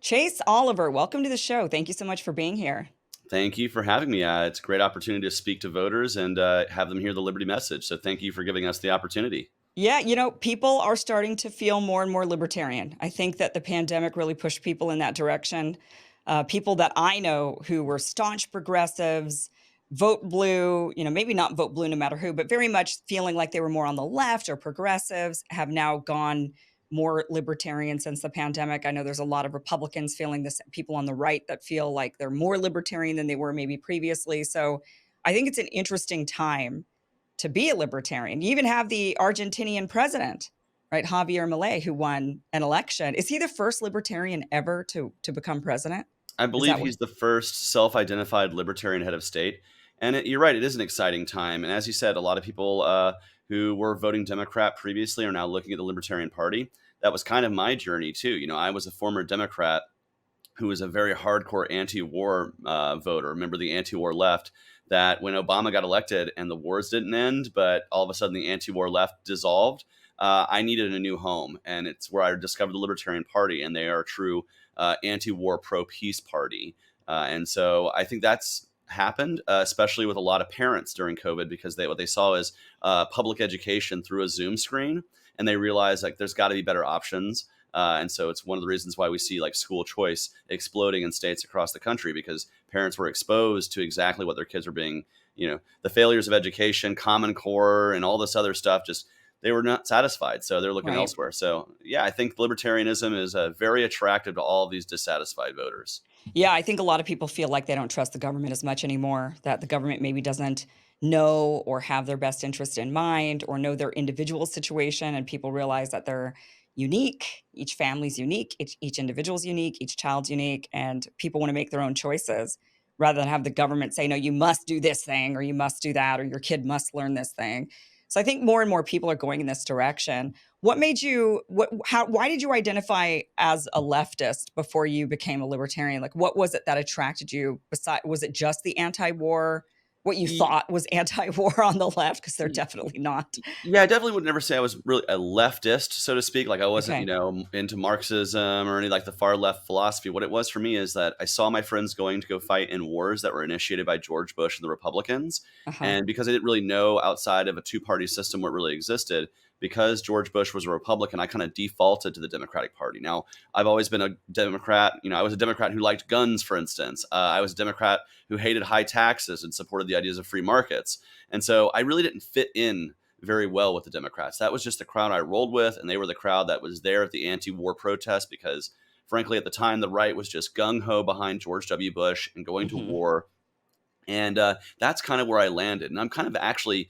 Chase Oliver, welcome to the show. Thank you so much for being here. Thank you for having me. It's a great opportunity to speak to voters and have them hear the Liberty message. So thank you for giving us the opportunity. Yeah, people are starting to feel more and more libertarian. I think that the pandemic really pushed people in that direction. People that I know who were staunch progressives, vote blue, maybe not vote blue no matter who, but very much feeling like they were more on the left or progressives, have now gone more libertarian since the pandemic. I know there's a lot of Republicans feeling this, people on the right that feel like they're more libertarian than they were maybe previously. So I think it's an interesting time to be a libertarian. You even have the Argentinian president, right, Javier Milei, who won an election. Is he the first libertarian ever to become president? I Is believe that what? he's the first self-identified libertarian head of state. And you're right, it is an exciting time. And as you said, a lot of people who were voting Democrat previously are now looking at the Libertarian Party. That was kind of my journey, too. I was a former Democrat who was a very hardcore anti-war voter, remember the anti-war left, that when Obama got elected and the wars didn't end, but all of a sudden the anti-war left dissolved, I needed a new home. And it's where I discovered the Libertarian Party, and they are a true anti-war, pro-peace party. And so I think that's happened, especially with a lot of parents during COVID, because what they saw is public education through a Zoom screen, and they realized like there's got to be better options. And so it's one of the reasons why we see like school choice exploding in states across the country, because parents were exposed to exactly what their kids were being, the failures of education, Common Core, and all this other stuff. Just they were not satisfied. So they're looking Right. elsewhere. So, yeah, I think libertarianism is very attractive to all of these dissatisfied voters. Yeah, I think a lot of people feel like they don't trust the government as much anymore, that the government maybe doesn't know or have their best interest in mind or know their individual situation. And people realize that they're unique. Each family's unique. Each individual's unique. Each child's unique. And people want to make their own choices rather than have the government say, no, you must do this thing or you must do that or your kid must learn this thing. So I think more and more people are going in this direction. What made you why did you identify as a leftist before you became a libertarian? Like what was it that attracted you was it just the anti-war, what you thought was anti-war on the left? Because they're definitely not. Yeah, I definitely would never say I was really a leftist, so to speak. Like I wasn't, Okay. into Marxism or any like the far left philosophy. What it was for me is that I saw my friends going to go fight in wars that were initiated by George Bush and the Republicans. Uh-huh. And because I didn't really know outside of a two-party system what really existed, because George Bush was a Republican, I kind of defaulted to the Democratic Party. Now, I've always been a Democrat. I was a Democrat who liked guns, for instance. I was a Democrat who hated high taxes and supported the ideas of free markets. And so I really didn't fit in very well with the Democrats. That was just the crowd I rolled with, and they were the crowd that was there at the anti-war protest because, frankly, at the time, the right was just gung-ho behind George W. Bush and going to Mhm. war. And that's kind of where I landed. And I'm kind of actually,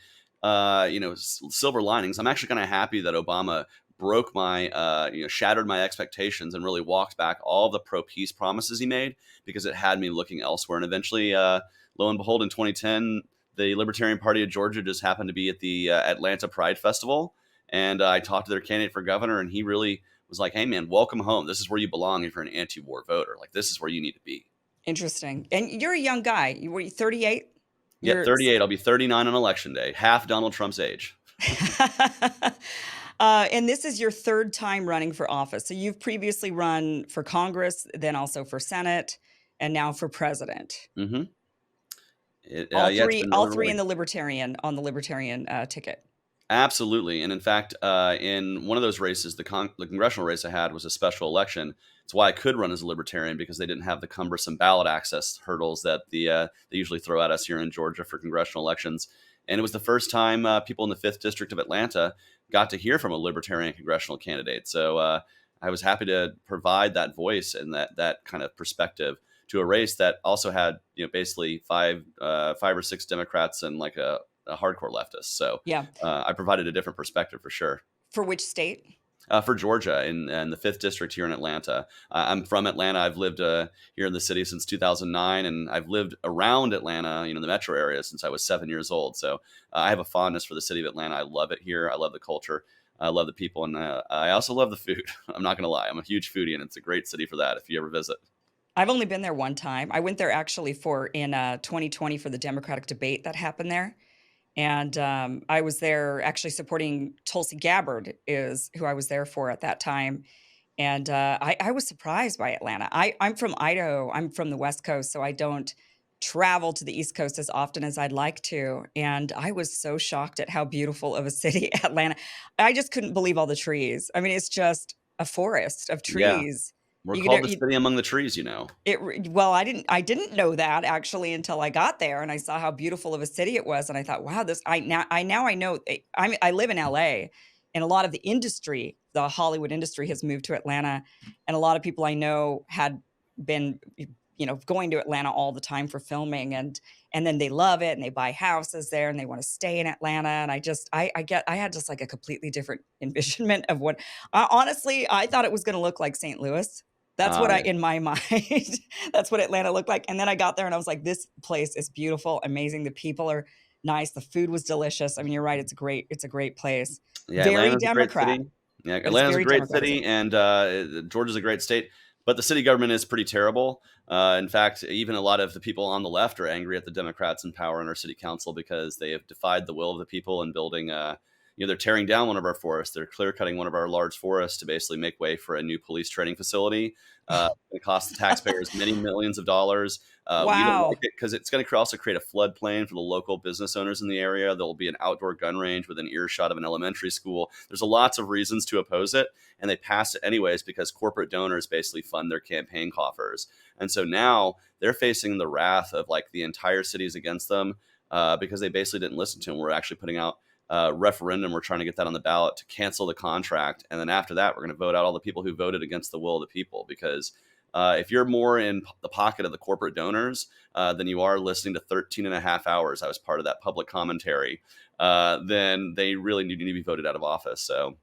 silver linings. I'm actually kind of happy that Obama broke my, shattered my expectations and really walked back all the pro-peace promises he made, because it had me looking elsewhere. And eventually, lo and behold, in 2010, the Libertarian Party of Georgia just happened to be at the Atlanta Pride Festival. And I talked to their candidate for governor, and he really was like, hey, man, welcome home. This is where you belong if you're an anti-war voter. Like, this is where you need to be. Interesting. And you're a young guy. Were you 38? Yep, You're 38. I'll be 39 on election day, half Donald Trump's age. and this is your third time running for office. So you've previously run for Congress, then also for Senate, and now for president. Hmm. All Yeah, it's three, been all really three rewarding. in the libertarian on the libertarian ticket. Absolutely. And in fact, in one of those races, the congressional race I had was a special election. It's why I could run as a libertarian, because they didn't have the cumbersome ballot access hurdles that they usually throw at us here in Georgia for congressional elections. And it was the first time people in the 5th District of Atlanta got to hear from a libertarian congressional candidate. So I was happy to provide that voice and that kind of perspective to a race that also had, basically five or six Democrats and like a hardcore leftist. So Yeah. I provided a different perspective for sure. For which state? For Georgia in the 5th District here in Atlanta. I'm from Atlanta. I've lived here in the city since 2009, and I've lived around Atlanta, the metro area, since I was 7 years old. So I have a fondness for the city of Atlanta. I love it here. I love the culture. I love the people, and I also love the food. I'm not going to lie. I'm a huge foodie, and it's a great city for that if you ever visit. I've only been there one time. I went there actually for in 2020 for the Democratic debate that happened there. And I was there actually supporting Tulsi Gabbard is who I was there for at that time. And, I was surprised by Atlanta. I'm from Idaho, I'm from the West Coast, so I don't travel to the East Coast as often as I'd like to, and I was so shocked at how beautiful of a city Atlanta. I just couldn't believe all the trees. I mean, it's just a forest of Yeah, trees. we're You called the could city among the trees, you know. it re well, I didn't know that actually until I got there and I saw how beautiful of a city it was, and I thought, "Wow, this." I know I live in LA, and a lot of the industry, the Hollywood industry has moved to Atlanta, and a lot of people I know had been, going to Atlanta all the time for filming, and then they love it, and they buy houses there, and they wanna stay in Atlanta, and I had just, like, a completely different envisionment of what honestly, I thought it was gonna look like St. Louis. That's what I Yeah. in my mind, that's what Atlanta looked like, and then I got there and I was like, "This place is beautiful, amazing, the people are nice, the food was delicious." I mean, you're right, it's a great place. Yeah, Very Atlanta's a great Democrat, city. Yeah, but it's Atlanta's a very great Democrat. city, and Georgia's a great state, but the city government is pretty terrible. In fact, even a lot of the people on the left are angry at the Democrats in power in our city council because they have defied the will of the people and building. They're tearing down one of our forests. They're clear cutting one of our large forests to basically make way for a new police training facility. It costs the taxpayers many millions of dollars. We don't like Wow. it because it's going to also create a floodplain for the local business owners in the area. There will be an outdoor gun range within earshot of an elementary school. There's lots of reasons to oppose it, and they pass it anyways because corporate donors basically fund their campaign coffers. And so now they're facing the wrath of like the entire cities against them because they basically didn't listen to them. We're actually putting out referendum. We're trying to get that on the ballot to cancel the contract. And then after that, we're going to vote out all the people who voted against the will of the people. Because if you're more in the pocket of the corporate donors than you are listening to 13 and a half hours, I was part of that public commentary, then they really need to be voted out of office. So,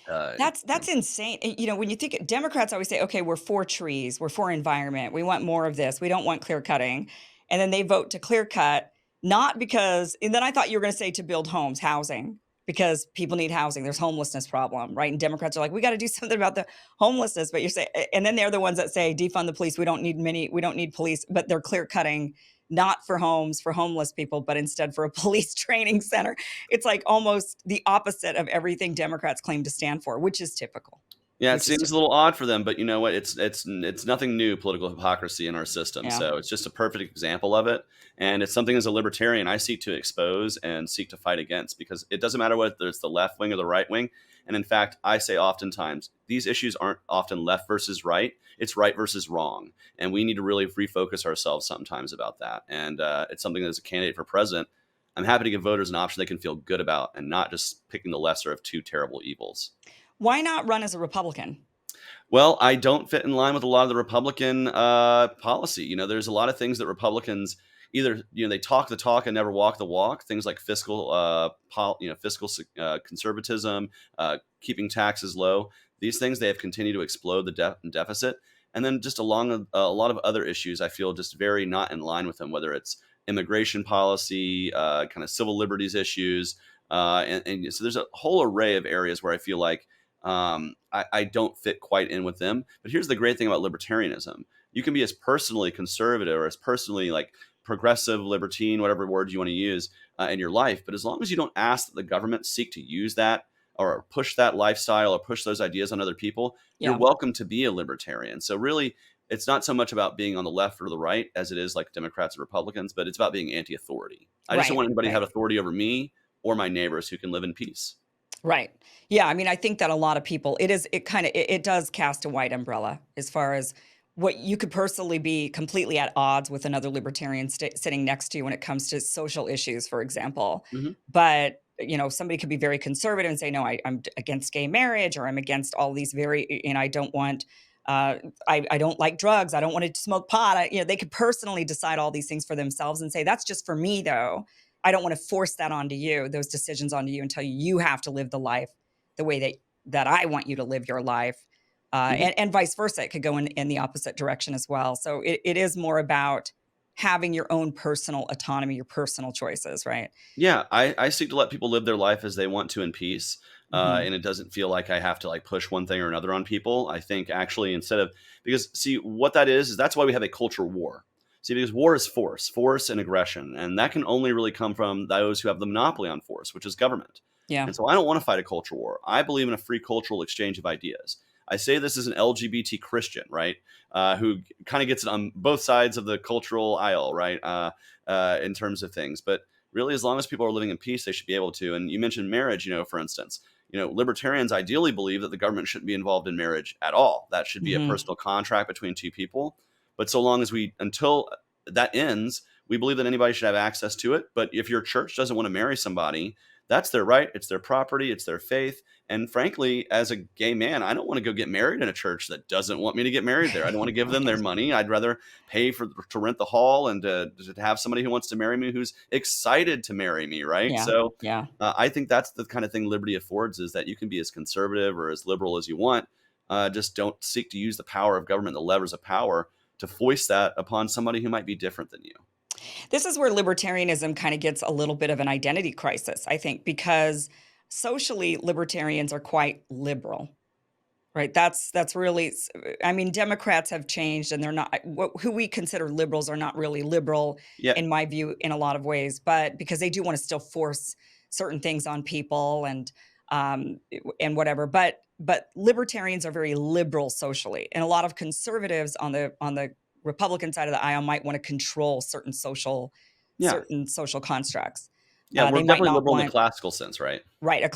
That's insane. When you think Democrats always say, "Okay, we're for trees, we're for environment, we want more of this, we don't want clear cutting," and then they vote to clear cut, not because. And then I thought you were going to say to build homes, housing, because people need housing. There's homelessness problem, right? And Democrats are like, "We got to do something about the homelessness," but you're saying, and then they're the ones that say, "Defund the police. We don't need police," but they're clear cutting. Not for homes for homeless people, but instead for a police training center. It's like almost the opposite of everything Democrats claim to stand for, which is typical, yeah, it which is seems a typical. little odd for them, but you know what? It's nothing new political hypocrisy in our system. Yeah. So it's just a perfect example of it, and it's something as a libertarian I seek to expose and seek to fight against because it doesn't matter whether it's the left wing or the right wing. And in fact, I say oftentimes these issues aren't often left versus right; it's right versus wrong, and we need to really refocus ourselves sometimes about that. And it's something that as a candidate for president, I'm happy to give voters an option they can feel good about, and not just picking the lesser of two terrible evils. Why not run as a Republican? Well, I don't fit in line with a lot of the Republican policy. There's a lot of things that Republicans either they talk the talk and never walk the walk. Things like fiscal conservatism, keeping taxes low. These things they have continued to explode the deficit, and then just along a lot of other issues, I feel just very not in line with them. Whether it's immigration policy, kind of civil liberties issues, and so there's a whole array of areas where I feel like I don't fit quite in with them. But here's the great thing about libertarianism: you can be as personally conservative or as personally like progressive, libertine, whatever word you want to use in your life. But as long as you don't ask that the government seek to use that or push that lifestyle or push those ideas on other people, you're Yeah. welcome to be a libertarian. So really, it's not so much about being on the left or the right as it is like Democrats and Republicans, but it's about being anti-authority. I just don't Right. want anybody to have Right. authority over me or my neighbors who can live in peace. Right. Yeah, I mean, I think that a lot of people it does cast a wide umbrella as far as what you could personally be completely at odds with another libertarian sitting next to you when it comes to social issues, for example. Mhm. But, somebody could be very conservative and say, "No, I'm against gay marriage," or "I'm against all these and I don't want I don't like drugs. I don't want to smoke pot." They could personally decide all these things for themselves and say, "That's just for me, though. I don't want to force that onto you, those decisions onto you, and tell you you have to live the life the way that I want you to live your life." Mhm. And vice versa. It could go in the opposite direction as well. So it is more about having your own personal autonomy, your personal choices, right? Yeah, I seek to let people live their life as they want to in peace, Hmm. and it doesn't feel like I have to like push one thing or another on people. I think actually instead of because see what that is that's why we have a culture war. See, because war is force and aggression, and that can only really come from those who have the monopoly on force, which is government. Yeah. And so I don't want to fight a culture war. I believe in a free cultural exchange of ideas. I say this as an LGBT Christian, right? Who kind of gets it on both sides of the cultural aisle, right? In terms of things. But really, as long as people are living in peace, they should be able to. And you mentioned marriage, for instance, libertarians ideally believe that the government shouldn't be involved in marriage at all. That should be a Mhm. personal contract between two people. But so long as until that ends, we believe that anybody should have access to it. But if your church doesn't want to marry somebody, that's their right. It's their property. It's their faith. And frankly, as a gay man, I don't want to go get married in a church that doesn't want me to get married there. I don't want to give them their Right. money. I'd rather pay to rent the hall and to have somebody who wants to marry me, who's excited to marry me, right? Yeah. So Yeah. I think that's the kind of thing liberty affords, is that you can be as conservative or as liberal as you want. Just don't seek to use the power of government, the levers of power, to foist that upon somebody who might be different than you. This is where libertarianism kind of gets a little bit of an identity crisis, I think, because socially libertarians are quite liberal. Right, that's really I mean, Democrats have changed and they're not who we consider liberals are not really liberal Yeah, in my view in a lot of ways, but because they do want to still force certain things on people and whatever, but libertarians are very liberal socially, and a lot of conservatives on the Republican side of the aisle might want to control yeah, certain social constructs. yeah. We're They might definitely not liberal in the want classical sense, right? Right,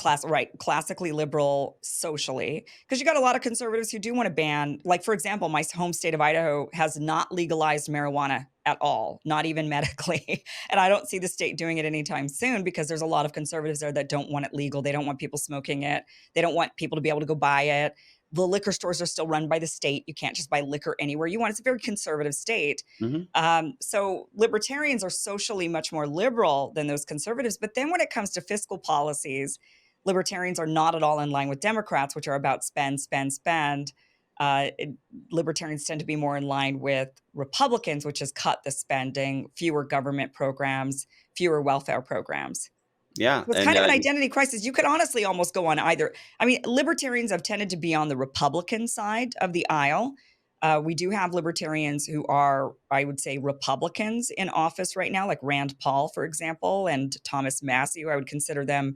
classically liberal socially, because you got a lot of conservatives who do wanna ban, like, for example, my home state of Idaho has not legalized marijuana at all, not even medically, and I don't see the state doing it anytime soon because there's a lot of conservatives there that don't want it legal, they don't want people smoking it, they don't want people to be able to go buy it. The liquor stores are still run by the state, you can't just buy liquor anywhere you want, it's a very conservative state. Hmm. So libertarians are socially much more liberal than those conservatives. But then when it comes to fiscal policies, libertarians are not at all in line with Democrats, which are about spend, spend, spend. Uh, it- Libertarians tend to be more in line with Republicans, which is cut the spending, fewer government programs, fewer welfare programs. Yeah, So it's and kind of an identity crisis. You could honestly almost go on either. I mean, libertarians have tended to be on the Republican side of the aisle. We do have libertarians who are, I would say, Republicans in office right now, like Rand Paul, for example, and Thomas Massey. I would consider them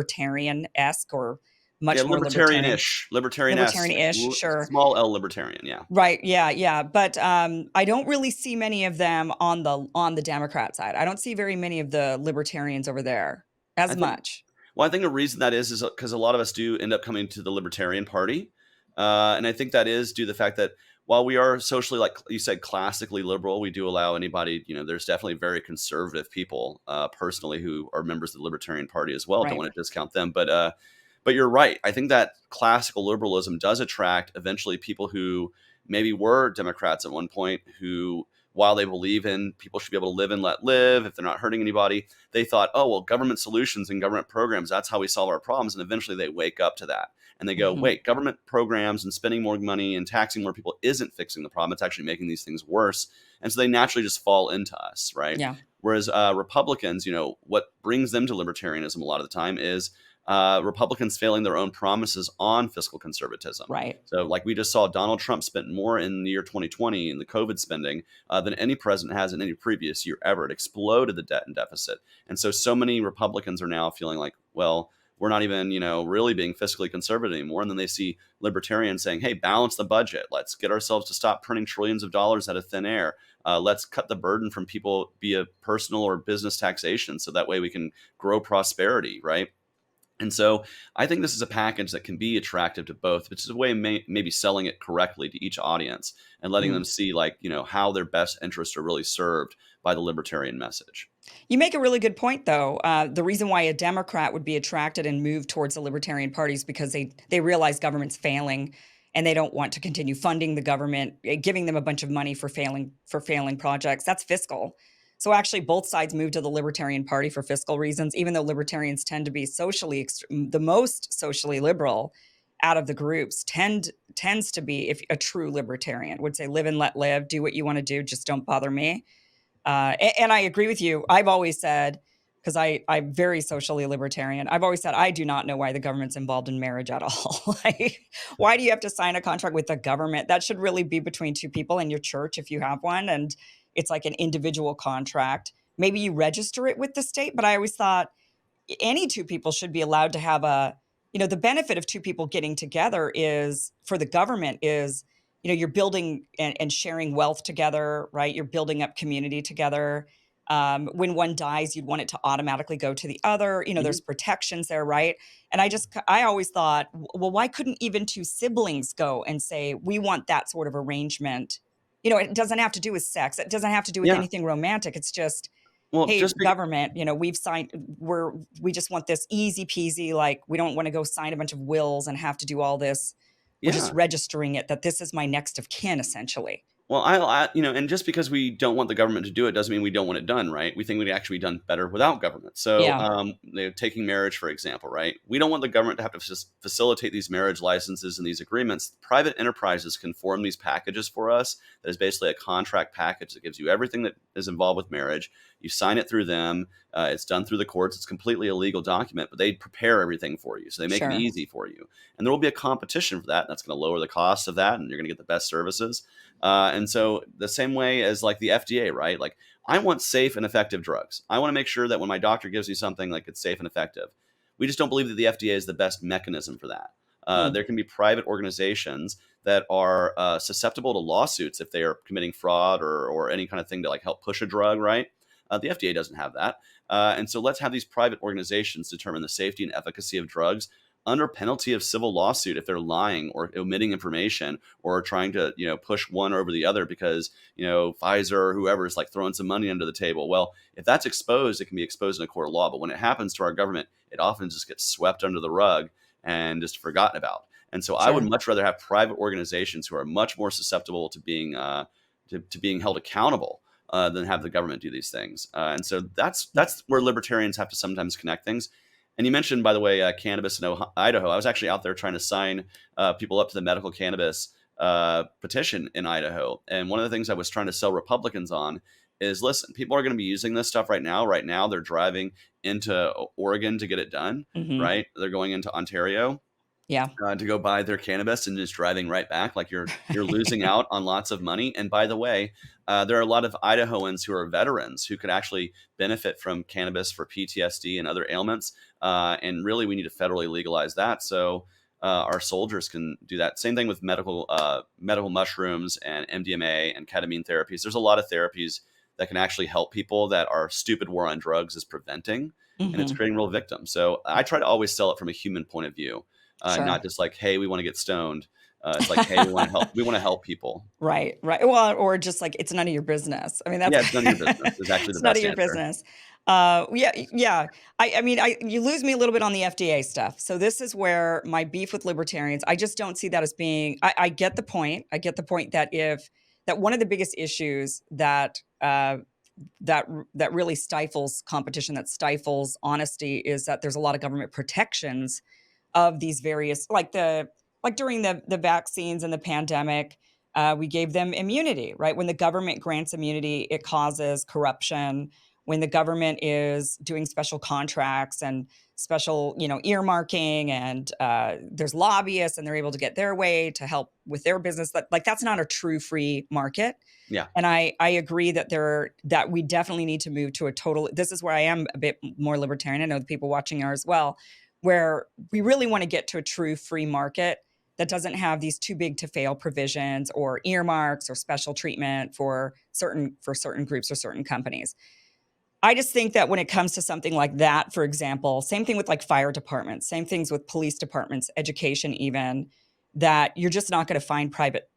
libertarian-esque or yeah, much more libertarian, libertarian-ish, libertarian-esque, libertarian-ish, sure. small L libertarian. Yeah, Right, yeah, yeah, but, I don't really see many of them on the Democrat side. I don't see very many of the libertarians over there I as think. much. Well, I think the reason that is because a lot of us do end up coming to the Libertarian Party, and I think that is due to the fact that while we are socially, like you said, classically liberal, we do allow anybody. There's definitely very conservative people, personally, who are members of the Libertarian Party as well. Don't Right. want to discount them, but you're right. I think that classical liberalism does attract eventually people who maybe were Democrats at one point, who, while they believe in people should be able to live and let live if they're not hurting anybody, they thought, oh, well, government solutions and government programs, that's how we solve our problems. And eventually they wake up to that and they go, Mhm. wait, government programs and spending more money and taxing more people isn't fixing the problem. It's actually making these things worse. And so they naturally just fall into us, right? Yeah, Whereas Republicans, what brings them to libertarianism a lot of the time is Republicans failing their own promises on fiscal conservatism. right. So, like we just saw, Donald Trump spent more in the year 2020 in the COVID spending than any president has in any previous year ever. It exploded the debt and deficit. And so many Republicans are now feeling like, well, we're not even, really being fiscally conservative anymore. And then they see libertarians saying, hey, balance the budget. Let's get ourselves to stop printing trillions of dollars out of thin air. Let's cut the burden from people via personal or business taxation so that way we can grow prosperity, right? And so I think this is a package that can be attractive to both, which is a way of maybe selling it correctly to each audience and letting them Mm. see, like, how their best interests are really served by the libertarian message. You make a really good point, though. The reason why a Democrat would be attracted and move towards the Libertarian Party is because they realize government's failing, and they don't want to continue funding the government, giving them a bunch of money for failing projects. That's fiscal. So actually, both sides move to the Libertarian Party for fiscal reasons, even though libertarians tend to be the most socially liberal out of the groups. Tends to be, if a true libertarian would say, live and let live, do what you want to do, just don't bother me. And I agree with you. I've always said, because I'm very socially libertarian, I've always said I do not know why the government's involved in marriage at all. Like, why do you have to sign a contract with the government? That should really be between two people in your church if you have one, and it's like an individual contract. Maybe you register it with the state, but I always thought any two people should be allowed to have the benefit of two people getting together is for the government is, you're building and sharing wealth together, right? You're building up community together. When one dies, you'd want it to automatically go to the other. Mhm. There's protections there, right? And I always thought, well, why couldn't even two siblings go and say, we want that sort of arrangement? It doesn't have to do with sex. It doesn't have to do with Yeah. anything romantic. It's just, Well, hey, just government, we just want this easy peasy. Like, we don't want to go sign a bunch of wills and have to do all this. We're just yeah. registering it that this is my next of kin, essentially. Well, and just because we don't want the government to do it doesn't mean we don't want it done, right? We think we'd actually be done better without government. So, Yeah, taking marriage for example, right? We don't want the government to have to facilitate these marriage licenses and these agreements. Private enterprises can form these packages for us. That is basically a contract package that gives you everything that is involved with marriage. You sign it through them. It's done through the courts. It's completely a legal document, but they prepare everything for you, so they make it sure. easy for you. And there will be a competition for that. And that's going to lower the cost of that, and you're going to get the best services. And so the same way as like the FDA, right? Like I want safe and effective drugs. I want to make sure that when my doctor gives me something, like it's safe and effective. We just don't believe that the FDA is the best mechanism for that. Hmm. There can be private organizations that are susceptible to lawsuits if they are committing fraud or any kind of thing to like help push a drug, right? The FDA doesn't have that. And so let's have these private organizations determine the safety and efficacy of drugs under penalty of civil lawsuit if they're lying or omitting information or trying to push one over the other because Pfizer or whoever is like throwing some money under the table. Well, if that's exposed, it can be exposed in a court of law. But when it happens to our government, it often just gets swept under the rug and just forgotten about. And so I would Sure. much rather have private organizations who are much more susceptible to being to being held accountable than have the government do these things. And so that's where libertarians have to sometimes connect things. And you mentioned, by the way, cannabis in Idaho. I was actually out there trying to sign people up to the medical cannabis petition in Idaho. And one of the things I was trying to sell Republicans on is, listen, people are going to be using this stuff right now. Right now, they're driving into Oregon to get it done. Hmm. Right? They're going into Ontario Yeah. to go buy their cannabis and just driving right back. Like you're losing out on lots of money. And by the way, there are a lot of Idahoans who are veterans who could actually benefit from cannabis for PTSD and other ailments. And really, we need to federally legalize that so our soldiers can do that. Same thing with medical mushrooms and MDMA and ketamine therapies. There's a lot of therapies that can actually help people that our stupid war on drugs is preventing, and it's Hmm. creating real victims. So I try to always sell it from a human point of view, Sure. not just like, hey, we want to get stoned. It's like, hey, we want to help. We want to help people. Right, right. Well, or just like, it's none of your business. I mean, that's Yeah, it's none of your business. Is actually the it's none of best your answer. business. Yeah, yeah. I mean, you lose me a little bit on the FDA stuff. So this is where my beef with libertarians. I just don't see that as being. I get the point. I get the point that that one of the biggest issues that really stifles competition, that stifles honesty, is that there's a lot of government protections of these various, like during the vaccines and the pandemic, we gave them immunity, right? When the government grants immunity, it causes corruption. When the government is doing special contracts and special, earmarking, and there's lobbyists and they're able to get their way to help with their business, like that's not a true free market. Yeah. And I agree that we definitely need to move to a total. This is where I am a bit more libertarian. I know the people watching are as well, where we really want to get to a true free market that doesn't have these too big to fail provisions or earmarks or special treatment for certain groups or certain companies. I just think that when it comes to something like that, for example, same thing with like fire departments, same things with police departments, education, even, that you're just not going to find private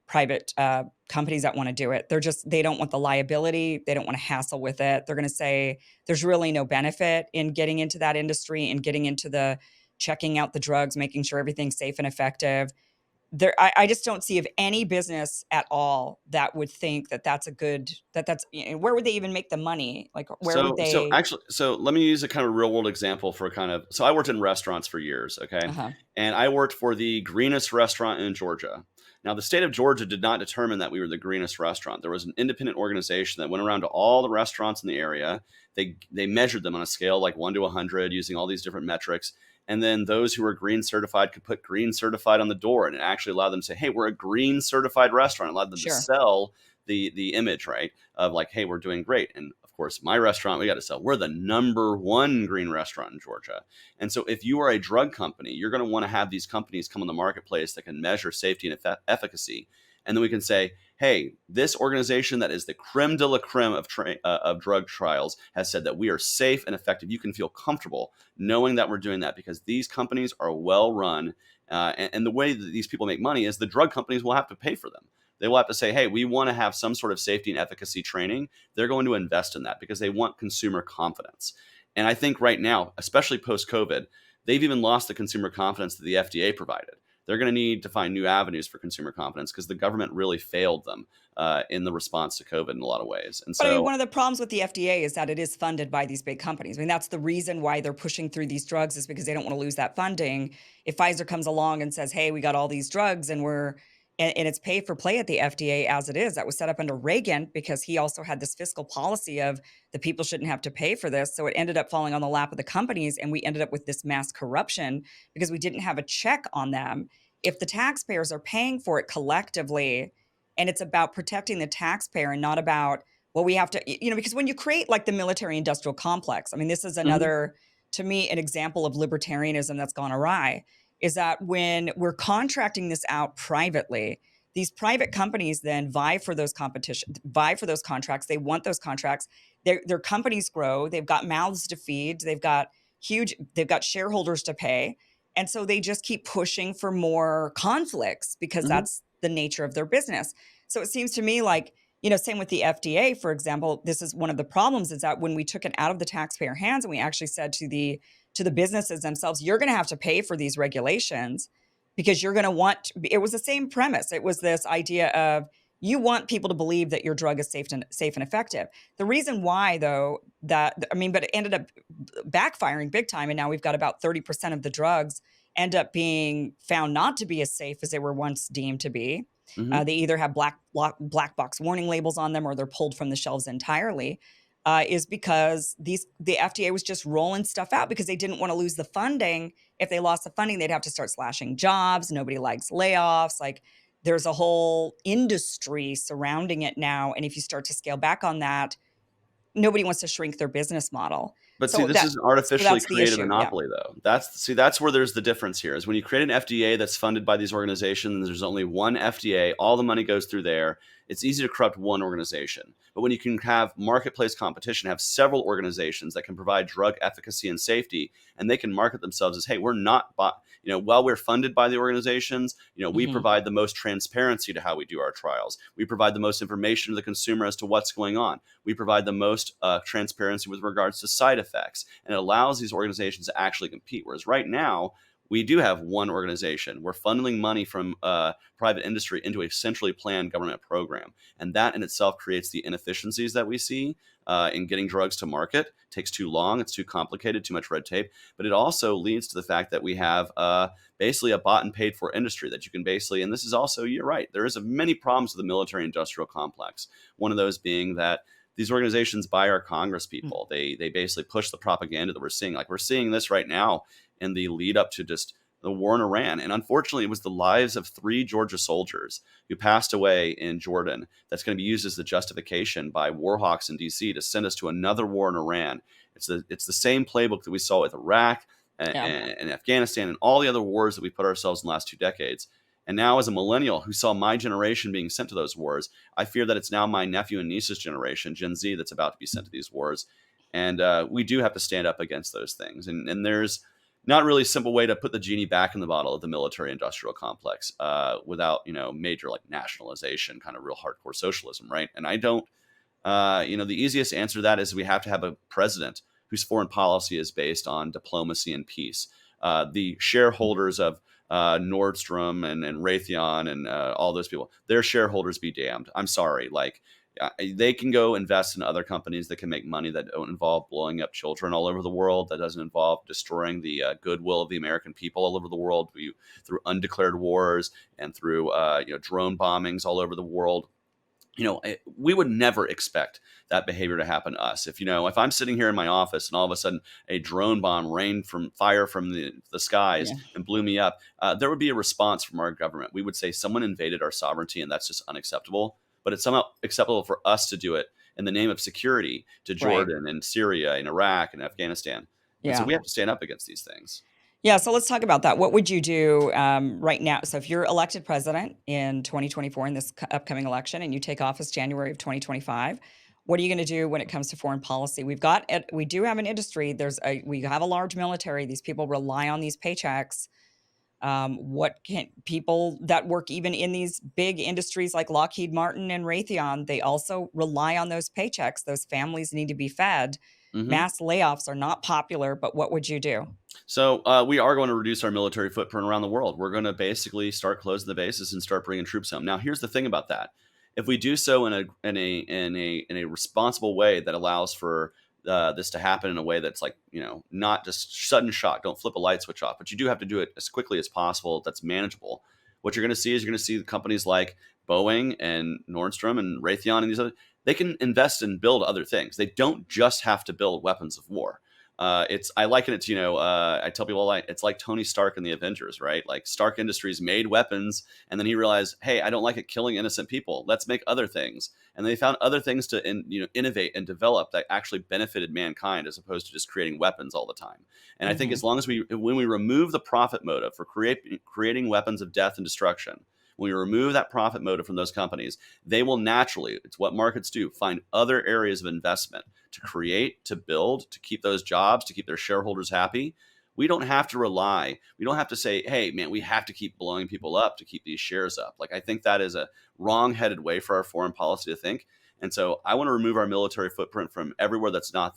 companies that want to do it. They don't want the liability, they don't want to hassle with it. They're going to say there's really no benefit in getting into that industry and getting into the checking out the drugs, making sure everything's safe and effective. I just don't see of any business at all that would think that that's a good that's where would they even make the money? Like, where would So they? actually, so let me use a kind of real world example for kind of. So I worked in restaurants for years, okay, Uh-huh. and I worked for the greenest restaurant in Georgia. Now, the state of Georgia did not determine that we were the greenest restaurant. There was an independent organization that went around to all the restaurants in the area. They measured them on a scale like 1 to 100 using all these different metrics. And then those who were green certified could put green certified on the door, and it actually allowed them to say, "Hey, we're a green certified restaurant." It allowed them to Sure. sell the image, right, of like, "Hey, we're doing great." And of course, my restaurant, we got to sell. We're the number one green restaurant in Georgia. And so if you are a drug company, you're going to want to have these companies come on the marketplace that can measure safety and efficacy. And then we can say, hey, this organization that is the creme de la creme of drug trials has said that we are safe and effective. You can feel comfortable knowing that we're doing that because these companies are well run. And the way that these people make money is the drug companies will have to pay for them. They will have to say, hey, we want to have some sort of safety and efficacy training. They're going to invest in that because they want consumer confidence. And I think right now, especially post-COVID, they've even lost the consumer confidence that the FDA provided. They're going to need to find new avenues for consumer confidence because the government really failed them in the response to COVID in a lot of ways. And But I mean, so, one of the problems with the FDA is that it is funded by these big companies. I mean, that's the reason why they're pushing through these drugs is because they don't want to lose that funding. If Pfizer comes along and says, "Hey, we got all these drugs and it's pay for play at the FDA as it is," that was set up under Reagan because he also had this fiscal policy of the people shouldn't have to pay for this. So it ended up falling on the lap of the companies, and we ended up with this mass corruption because we didn't have a check on them. If the taxpayers are paying for it collectively, and it's about protecting the taxpayer and not about well we have to because when you create like the military industrial complex, I mean this is mhm, another to me an example of libertarianism that's gone awry is that when we're contracting this out privately, these private companies then vie for those contracts. They want those contracts. Their companies grow, they've got mouths to feed, they've got shareholders to pay, and so they just keep pushing for more conflicts because mhm. that's the nature of their business. So it seems to me like, same with the FDA, for example, this is one of the problems is that when we took it out of the taxpayer hands and we actually said to the businesses themselves, you're going to have to pay for these regulations because you're going to want it was the same premise. It was this idea of you want people to believe that your drug is safe and effective. The reason why though that I mean but it ended up backfiring big time and now we've got about 30% of the drugs end up being found not to be as safe as they were once deemed to be. Mhm. They either have black box warning labels on them or they're pulled from the shelves entirely. Is because the FDA was just rolling stuff out because they didn't want to lose the funding. If they lost the funding, they'd have to start slashing jobs. Nobody likes layoffs. Like there's a whole industry surrounding it now. And if you start to scale back on that, nobody wants to shrink their business model. But see, this is an So artificially that's the created issue. Yeah. monopoly, though. That's where there's the difference here. Is when you create an FDA that's funded by these organizations, there's only one FDA, all the money goes through there. It's easy to corrupt one organization. But when you can have marketplace competition, have several organizations that can provide drug efficacy and safety, and they can market themselves as, hey, we're not, while we're funded by the organizations, we Hmm. provide the most transparency to how we do our trials. We provide the most information to the consumer as to what's going on. We provide the most transparency with regards to side effects, and it allows these organizations to actually compete. Whereas right now, we do have one organization. We're funneling money from private industry into a centrally planned government program, and that in itself creates the inefficiencies that we see in getting drugs to market. It takes too long, it's too complicated, too much red tape. But it also leads to the fact that we have basically a bought and paid for industry that you can basically, and this is also, you're right, there is many problems with the military industrial complex. One of those being that these organizations buy our Congress people. They basically push the propaganda that we're seeing. Like we're seeing this right now in the lead up to just the war in Iran. And unfortunately, it was the lives of 3 Georgia soldiers who passed away in Jordan that's going to be used as the justification by war hawks in DC to send us to another war in Iran. It's the same playbook that we saw with Iraq Yeah. and Afghanistan and all the other wars that we put ourselves in the last 2 decades. And now, as a millennial who saw my generation being sent to those wars, I fear that it's now my nephew and niece's generation, Gen Z, that's about to be sent to these wars. And we do have to stand up against those things. And there's not really a simple way to put the genie back in the bottle of the military industrial complex without, major like nationalization, kind of real hardcore socialism, right? And I don't, the easiest answer to that is we have to have a president whose foreign policy is based on diplomacy and peace. The shareholders of Nordstrom and Raytheon and all those people, their shareholders be damned. I'm sorry. Like, they can go invest in other companies that can make money that don't involve blowing up children all over the world, that doesn't involve destroying the goodwill of the American people all over the world through undeclared wars and through drone bombings all over the world. We would never expect that behavior to happen to us. If I'm sitting here in my office and all of a sudden a drone bomb rained from fire from the skies Yeah. and blew me up, there would be a response from our government. We would say someone invaded our sovereignty and that's just unacceptable. But it's somehow acceptable for us to do it in the name of security to Right. Jordan and Syria and Iraq and Afghanistan. And so Yeah. we have to stand up against these things. Yeah, so let's talk about that. What would you do right now? So, if you're elected president in 2024 in this upcoming election, and you take office January of 2025, what are you going to do when it comes to foreign policy? We do have an industry. We have a large military. These people rely on these paychecks. What can people that work even in these big industries like Lockheed Martin and Raytheon? They also rely on those paychecks. Those families need to be fed. Hmm. Mass layoffs are not popular, but what would you do? So we are going to reduce our military footprint around the world. We're going to basically start closing the bases and start bringing troops home. Now, here's the thing about that: if we do so in a responsible way that allows for this to happen in a way that's like, not just sudden shock. Don't flip a light switch off, but you do have to do it as quickly as possible. That's manageable. What you're going to see is you're going to see companies like Boeing and Nordstrom and Raytheon and these other. They can invest and build other things. They don't just have to build weapons of war. I liken it to, I tell people it's like Tony Stark in the Avengers, right? Like Stark Industries made weapons, and then he realized, hey, I don't like it killing innocent people. Let's make other things, and they found other things to innovate and develop that actually benefited mankind, as opposed to just creating weapons all the time. And I think Hmm. as long as when we remove the profit motive for creating weapons of death and destruction. When we remove that profit motive from those companies, they will naturally, it's what markets do, find other areas of investment to create, to build, to keep those jobs, to keep their shareholders happy. We don't have to rely. We don't have to say, hey, man, we have to keep blowing people up to keep these shares up. Like, I think that is a wrong-headed way for our foreign policy to think. And so I want to remove our military footprint from everywhere that's not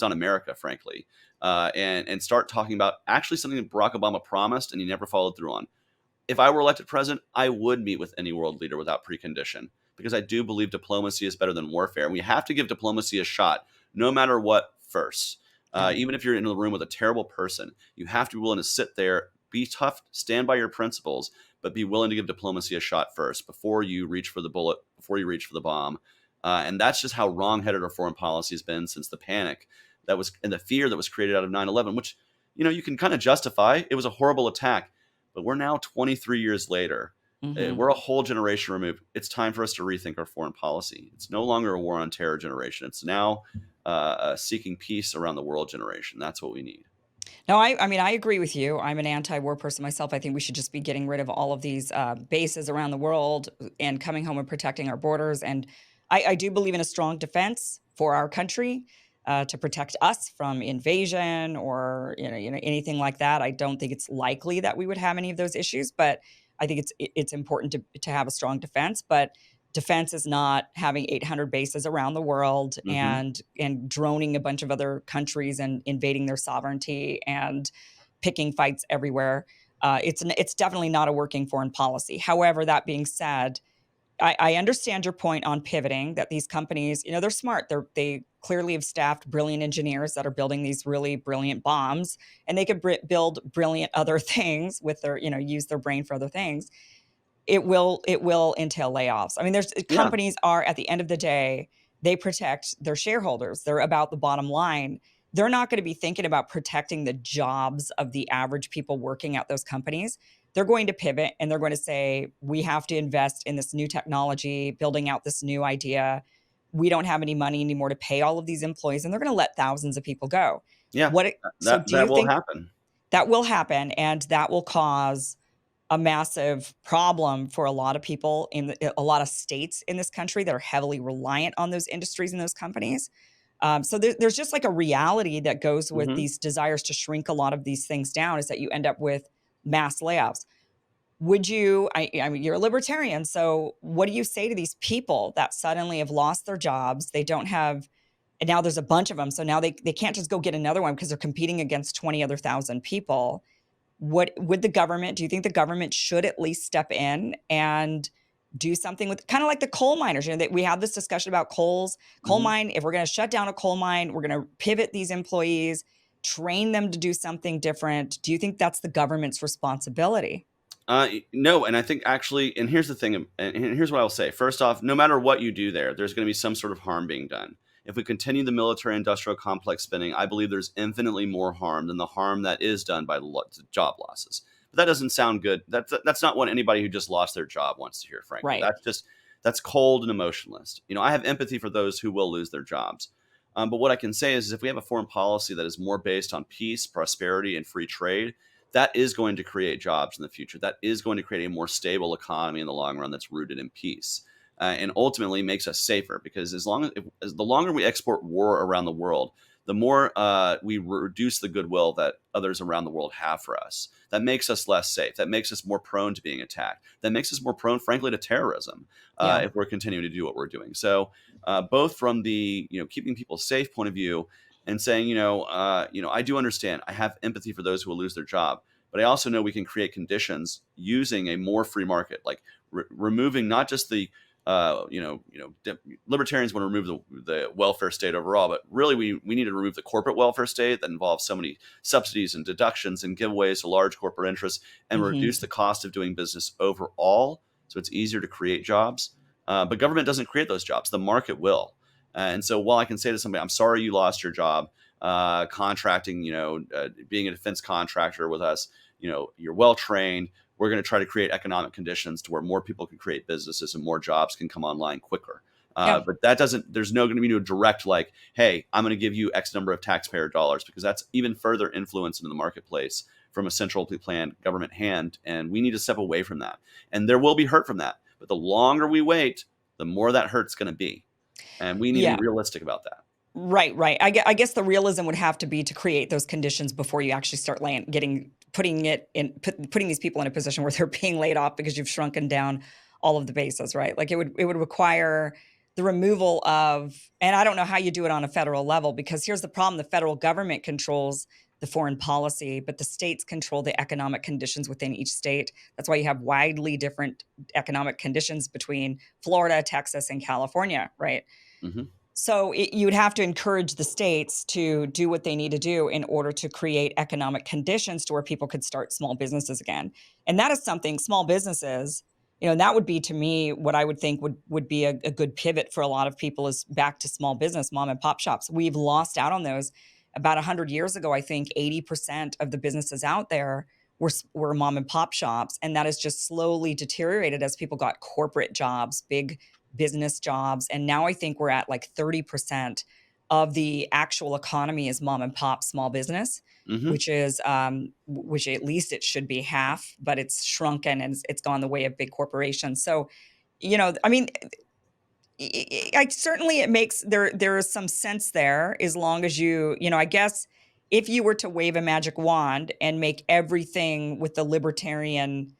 America, frankly, and start talking about actually something that Barack Obama promised and he never followed through on. If I were elected president, I would meet with any world leader without precondition, because I do believe diplomacy is better than warfare. And we have to give diplomacy a shot, no matter what, first. Yeah. Even if you're in the room with a terrible person, you have to be willing to sit there, be tough, stand by your principles, but be willing to give diplomacy a shot first before you reach for the bullet, before you reach for the bomb. And that's just how wrong-headed our foreign policy has been since the panic that was and the fear that was created out of 9/11, which you can kind of justify. It was a horrible attack. But we're now 23 years later. Hmm. We're a whole generation removed. It's time for us to rethink our foreign policy. It's no longer a war on terror generation. It's now a seeking peace around the world generation. That's what we need. No, I mean, I agree with you. I'm an anti-war person myself. I think we should just be getting rid of all of these bases around the world and coming home and protecting our borders. And I do believe in a strong defense for our country to protect us from invasion or anything like that. I don't think it's likely that we would have any of those issues, but I think it's important to have a strong defense. But defense is not having 800 bases around the world Hmm. and droning a bunch of other countries and invading their sovereignty and picking fights everywhere. It's definitely not a working foreign policy. However, that being said, I understand your point on pivoting. That these companies, they're smart. They clearly have staffed brilliant engineers that are building these really brilliant bombs, and they could build brilliant other things with their, use their brain for other things. It will entail layoffs. I mean, there's Yeah. companies are at the end of the day, they protect their shareholders. They're about the bottom line. They're not going to be thinking about protecting the jobs of the average people working at those companies. They're going to pivot and they're going to say, we have to invest in this new technology, building out this new idea. We don't have any money anymore to pay all of these employees, and they're going to let thousands of people go. Yeah. So That do that you will think happen. that will happen and that will cause a massive problem for a lot of people a lot of states in this country that are heavily reliant on those industries and those companies. So there's just like a reality that goes with Hmm. these desires to shrink a lot of these things down is that you end up with mass layoffs. Would you, I mean, you're a libertarian. So what do you say to these people that suddenly have lost their jobs? They don't have, and now there's a bunch of them. So now they can't just go get another one because they're competing against 20 other thousand people. What would the government do you think the government should at least step in and do something with kind of like the coal miners? That we have this discussion about coal Hmm. mine. If we're going to shut down a coal mine, we're going to pivot these employees, train them to do something different. Do you think that's the government's responsibility? No, and I think actually, and here's the thing, and here's what I'll say. First off, no matter what you do there's going to be some sort of harm being done. If we continue the military industrial complex spending, I believe there's infinitely more harm than the harm that is done by the job losses. But that doesn't sound good. That's not what anybody who just lost their job wants to hear, frankly. Right. That's just That's cold and emotionless. I have empathy for those who will lose their jobs. But what I can say is if we have a foreign policy that is more based on peace, prosperity, and free trade, that is going to create jobs in the future. That is going to create a more stable economy in the long run that's rooted in peace. And ultimately makes us safer, because as the longer we export war around the world, the more we reduce the goodwill that others around the world have for us. That makes us less safe. That makes us more prone to being attacked. That makes us more prone, frankly, to terrorism Yeah. if we're continuing to do what we're doing. So, both from the keeping people safe point of view, and saying I do understand. I have empathy for those who will lose their job, but I also know we can create conditions using a more free market, like removing not just the libertarians want to remove the welfare state overall, but really we need to remove the corporate welfare state that involves so many subsidies and deductions and giveaways to large corporate interests, and Mhm. reduce the cost of doing business overall, so it's easier to create jobs. But government doesn't create those jobs; the market will. And so, while I can say to somebody, "I'm sorry you lost your job," contracting, being a defense contractor with us, you're well trained. We're going to try to create economic conditions to where more people can create businesses and more jobs can come online quicker. Yeah. But that doesn't, there's no going to be no direct, like, hey, I'm going to give you X number of taxpayer dollars, because that's even further influence into the marketplace from a centrally planned government hand. And we need to step away from that. And there will be hurt from that. But the longer we wait, the more that hurt's going to be. And we need to be Yeah. realistic about that. Right, right. I guess the realism would have to be to create those conditions before you actually start putting these people in a position where they're being laid off because you've shrunken down all of the bases, right? Like it would require the removal of, and I don't know how you do it on a federal level, because here's the problem: the federal government controls the foreign policy, but the states control the economic conditions within each state. That's why you have widely different economic conditions between Florida, Texas, and California, right? Hmm. So you would have to encourage the states to do what they need to do in order to create economic conditions to where people could start small businesses again. And that is something, small businesses, and that would be, to me, what I would think would be a good pivot for a lot of people, is back to small business, mom and pop shops. We've lost out on those. About 100 years ago, I think 80% of the businesses out there were mom and pop shops, and that has just slowly deteriorated as people got corporate jobs, big business jobs. And now I think we're at like 30% of the actual economy is mom and pop small business, Hmm. which at least it should be half, but it's shrunken and it's gone the way of big corporations. So, I mean, I certainly, it makes there is some sense there, as long as I guess if you were to wave a magic wand and make everything with the libertarian,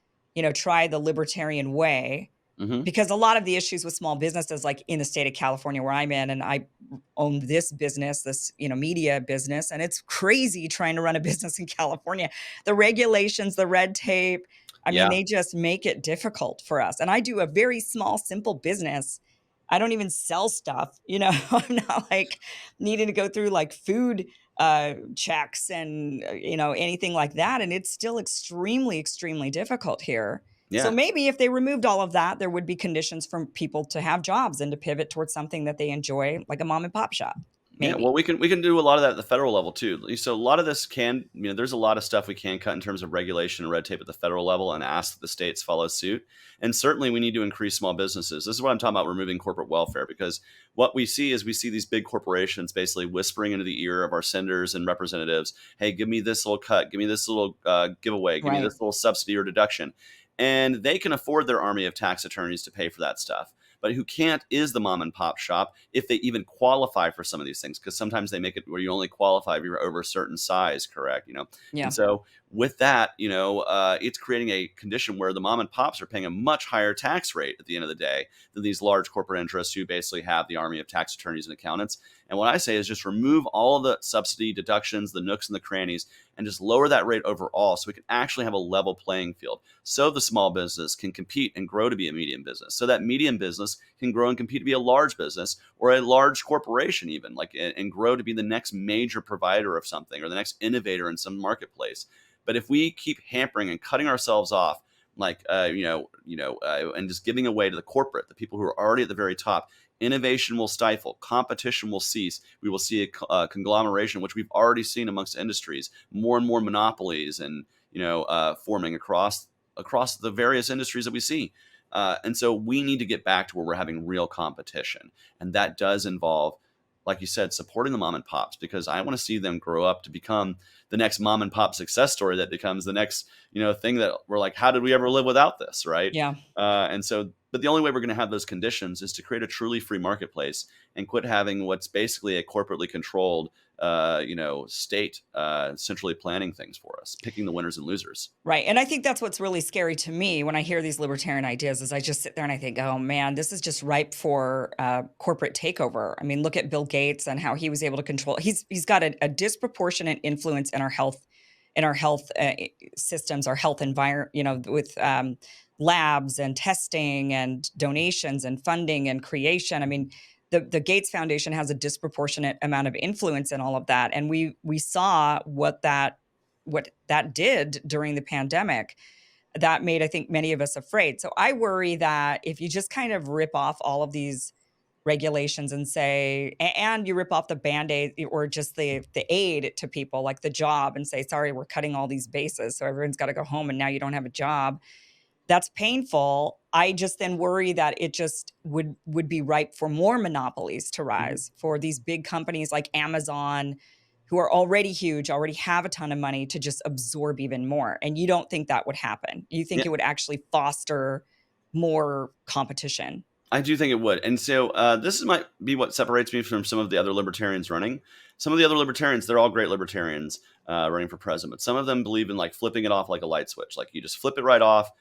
try the libertarian way, Hmm. because a lot of the issues with small businesses, like in the state of California where I'm in, and I own this business, this, media business, and it's crazy trying to run a business in California. The regulations, the red tape, I mean, Yeah. they just make it difficult for us. And I do a very small, simple business. I don't even sell stuff, I'm not like needing to go through like food checks and, anything like that. And it's still extremely, extremely difficult here. So Yeah. maybe if they removed all of that, there would be conditions for people to have jobs and to pivot towards something that they enjoy, like a mom and pop shop, Yeah, well, maybe. we can do a lot of that at the federal level too. So a lot of this can, there's a lot of stuff we can cut in terms of regulation and red tape at the federal level, and ask that the states follow suit. And certainly we need to increase small businesses. This is what I'm talking about, removing corporate welfare, because what we see is we see these big corporations basically whispering into the ear of our senators and representatives, "Hey, give me this little cut, give me this little giveaway, give me Right. this little subsidy or deduction," and they can afford their army of tax attorneys to pay for that stuff. But who can't is the mom and pop shop, if they even qualify for some of these things, because sometimes they make it where you only qualify if you're over a certain size, correct? And Yeah. so with that, it's creating a condition where the mom and pops are paying a much higher tax rate at the end of the day than these large corporate interests who basically have the army of tax attorneys and accountants. And what I say is just remove all of the subsidy deductions, the nooks and the crannies, and just lower that rate overall, so we can actually have a level playing field, so the small business can compete and grow to be a medium business, so that medium business can grow and compete to be a large business, or a large corporation even, like, and grow to be the next major provider of something, or the next innovator in some marketplace. But if we keep hampering and cutting ourselves off, like, and just giving away to the corporate, the people who are already at the very top, innovation will stifle, competition will cease. We will see a conglomeration, which we've already seen amongst industries, more and more monopolies, and forming across the various industries that we see. And so we need to get back to where we're having real competition. And that does involve, like you said, supporting the mom and pops, because I want to see them grow up to become the next mom and pop success story that becomes the next, thing that we're like, how did we ever live without this? Right. Yeah. And so, but the only way we're going to have those conditions is to create a truly free marketplace and quit having what's basically a corporately controlled, state centrally planning things for us, picking the winners and losers. Right. And I think that's what's really scary to me when I hear these libertarian ideas is I just sit there and I think, oh man, this is just ripe for corporate takeover. I mean, look at Bill Gates and how he was able to control. He's got a disproportionate influence in our health systems, our health environment. With labs and testing and donations and funding and creation. I mean, the Gates Foundation has a disproportionate amount of influence in all of that, and we saw what that did during the pandemic. That made, I think, many of us afraid. So I worry that if you just kind of rip off all of these regulations and say, and you rip off the Band-Aid or just the aid to people like the job and say, sorry, we're cutting all these bases. So everyone's got to go home and now you don't have a job. That's painful. I just then worry that it just would be ripe for more monopolies to Mhm. rise, for these big companies like Amazon, who are already huge, already have a ton of money, to just absorb even more. And you don't think that would happen. You think Yeah, it would actually foster more competition. I do think it would. And so might be what separates me from some of the other libertarians running. Some of the other libertarians, they're all great libertarians running for president, but some of them believe in like flipping it off like a light switch. Like you just flip it right off.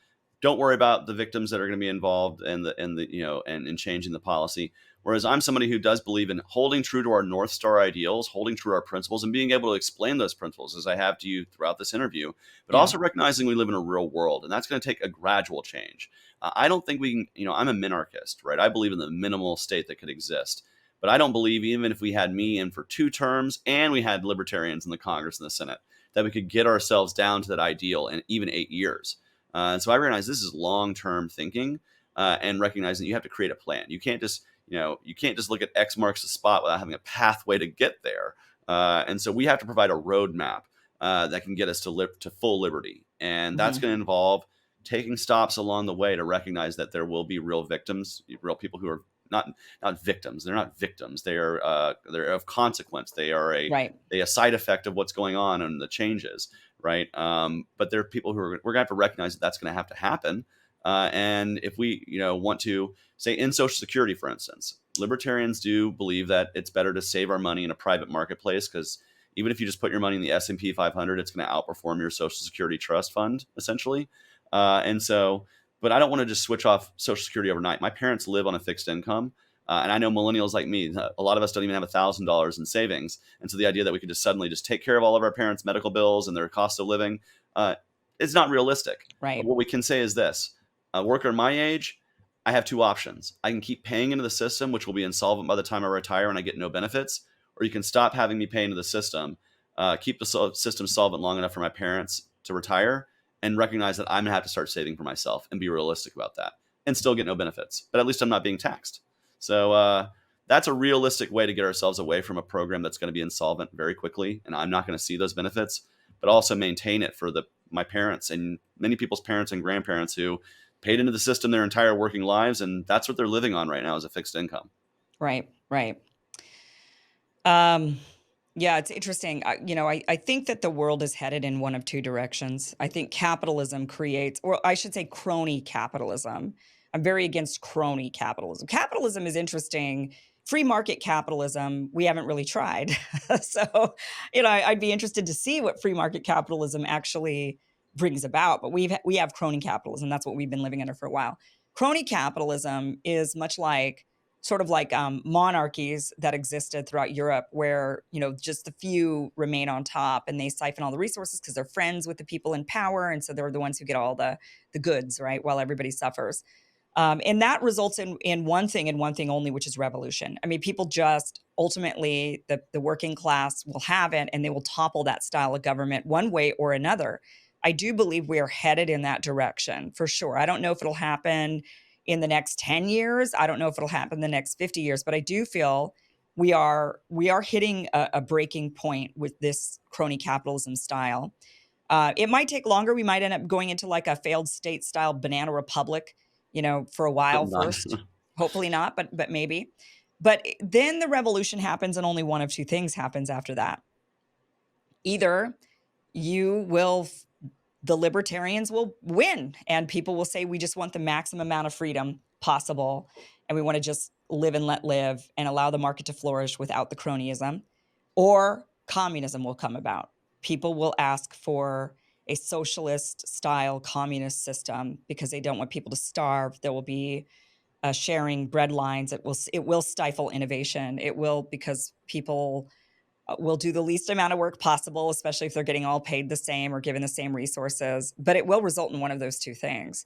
Don't worry about the victims that are going to be involved and in changing the policy. Whereas I'm somebody who does believe in holding true to our North Star ideals, holding true to our principles, and being able to explain those principles as I have to you throughout this interview, but Yeah. also recognizing we live in a real world, and that's going to take a gradual change. I don't think we can, I'm a minarchist, right? I believe in the minimal state that could exist. But I don't believe, even if we had me in for 2 terms and we had libertarians in the Congress and the Senate, that we could get ourselves down to that ideal in even 8 years. And so I realize this is long-term thinking and recognizing that you have to create a plan. You can't just, you can't just look at X marks the spot without having a pathway to get there. And so we have to provide a roadmap that can get us to full liberty. And that's Mhm. going to involve taking stops along the way to recognize that there will be real victims, real people who are not victims. They're not victims. They're of consequence. They are Right. a side effect of what's going on and the changes, right? But there are people who we're gonna have to recognize that that's going to have to happen. And if we want to say in Social Security, for instance, libertarians do believe that it's better to save our money in a private marketplace, because even if you just put your money in the S&P 500, it's going to outperform your Social Security trust fund essentially. And so, but I don't want to just switch off Social Security overnight. My parents live on a fixed income. And I know millennials like me, a lot of us don't even have $1,000 in savings. And so the idea that we could just suddenly just take care of all of our parents' medical bills and their cost of living uh, is not realistic. But Right. what we can say is this: a worker my age, I have two options. I can keep paying into the system, which will be insolvent by the time I retire and I get no benefits, or you can stop having me pay into the system, keep the system solvent long enough for my parents to retire, and recognize that I'm gonna have to start saving for myself and be realistic about that, and still get no benefits. But at least I'm not being taxed. So that's a realistic way to get ourselves away from a program that's going to be insolvent very quickly, and I'm not going to see those benefits, but also maintain it for my parents and many people's parents and grandparents who paid into the system their entire working lives, and that's what they're living on right now, as a fixed income. Right. Right. Um, yeah, it's interesting. I think that the world is headed in one of two directions. I think capitalism creates, or I should say, crony capitalism. I'm very against crony capitalism. Capitalism is interesting. Free market capitalism, we haven't really tried. So, I'd be interested to see what free market capitalism actually brings about. But we have crony capitalism. That's what we've been living under for a while. Crony capitalism is much like sort of like monarchies that existed throughout Europe, where just the few remain on top and they siphon all the resources because they're friends with the people in power, and so they're the ones who get all the goods, right, while everybody suffers. And that results in one thing and one thing only, which is revolution. I mean, people just ultimately, the working class will have it, and they will topple that style of government one way or another. I do believe we are headed in that direction for sure. I don't know if it'll happen in the next 10 years. I don't know if it'll happen in the next 50 years, but I do feel we are hitting a breaking point with this crony capitalism style. It might take longer. We might end up going into like a failed state style banana republic for a while Hope not. first. Hopefully not, but maybe. But then the revolution happens, and only one of two things happens after that. Either you will the libertarians will win and people will say we just want the maximum amount of freedom possible and we want to just live and let live and allow the market to flourish without the cronyism, or communism will come about. People will ask for a socialist style communist system because they don't want people to starve. There will be sharing bread lines. It will stifle innovation. It will, because people will do the least amount of work possible, especially if they're getting all paid the same or given the same resources. But it will result in one of those two things.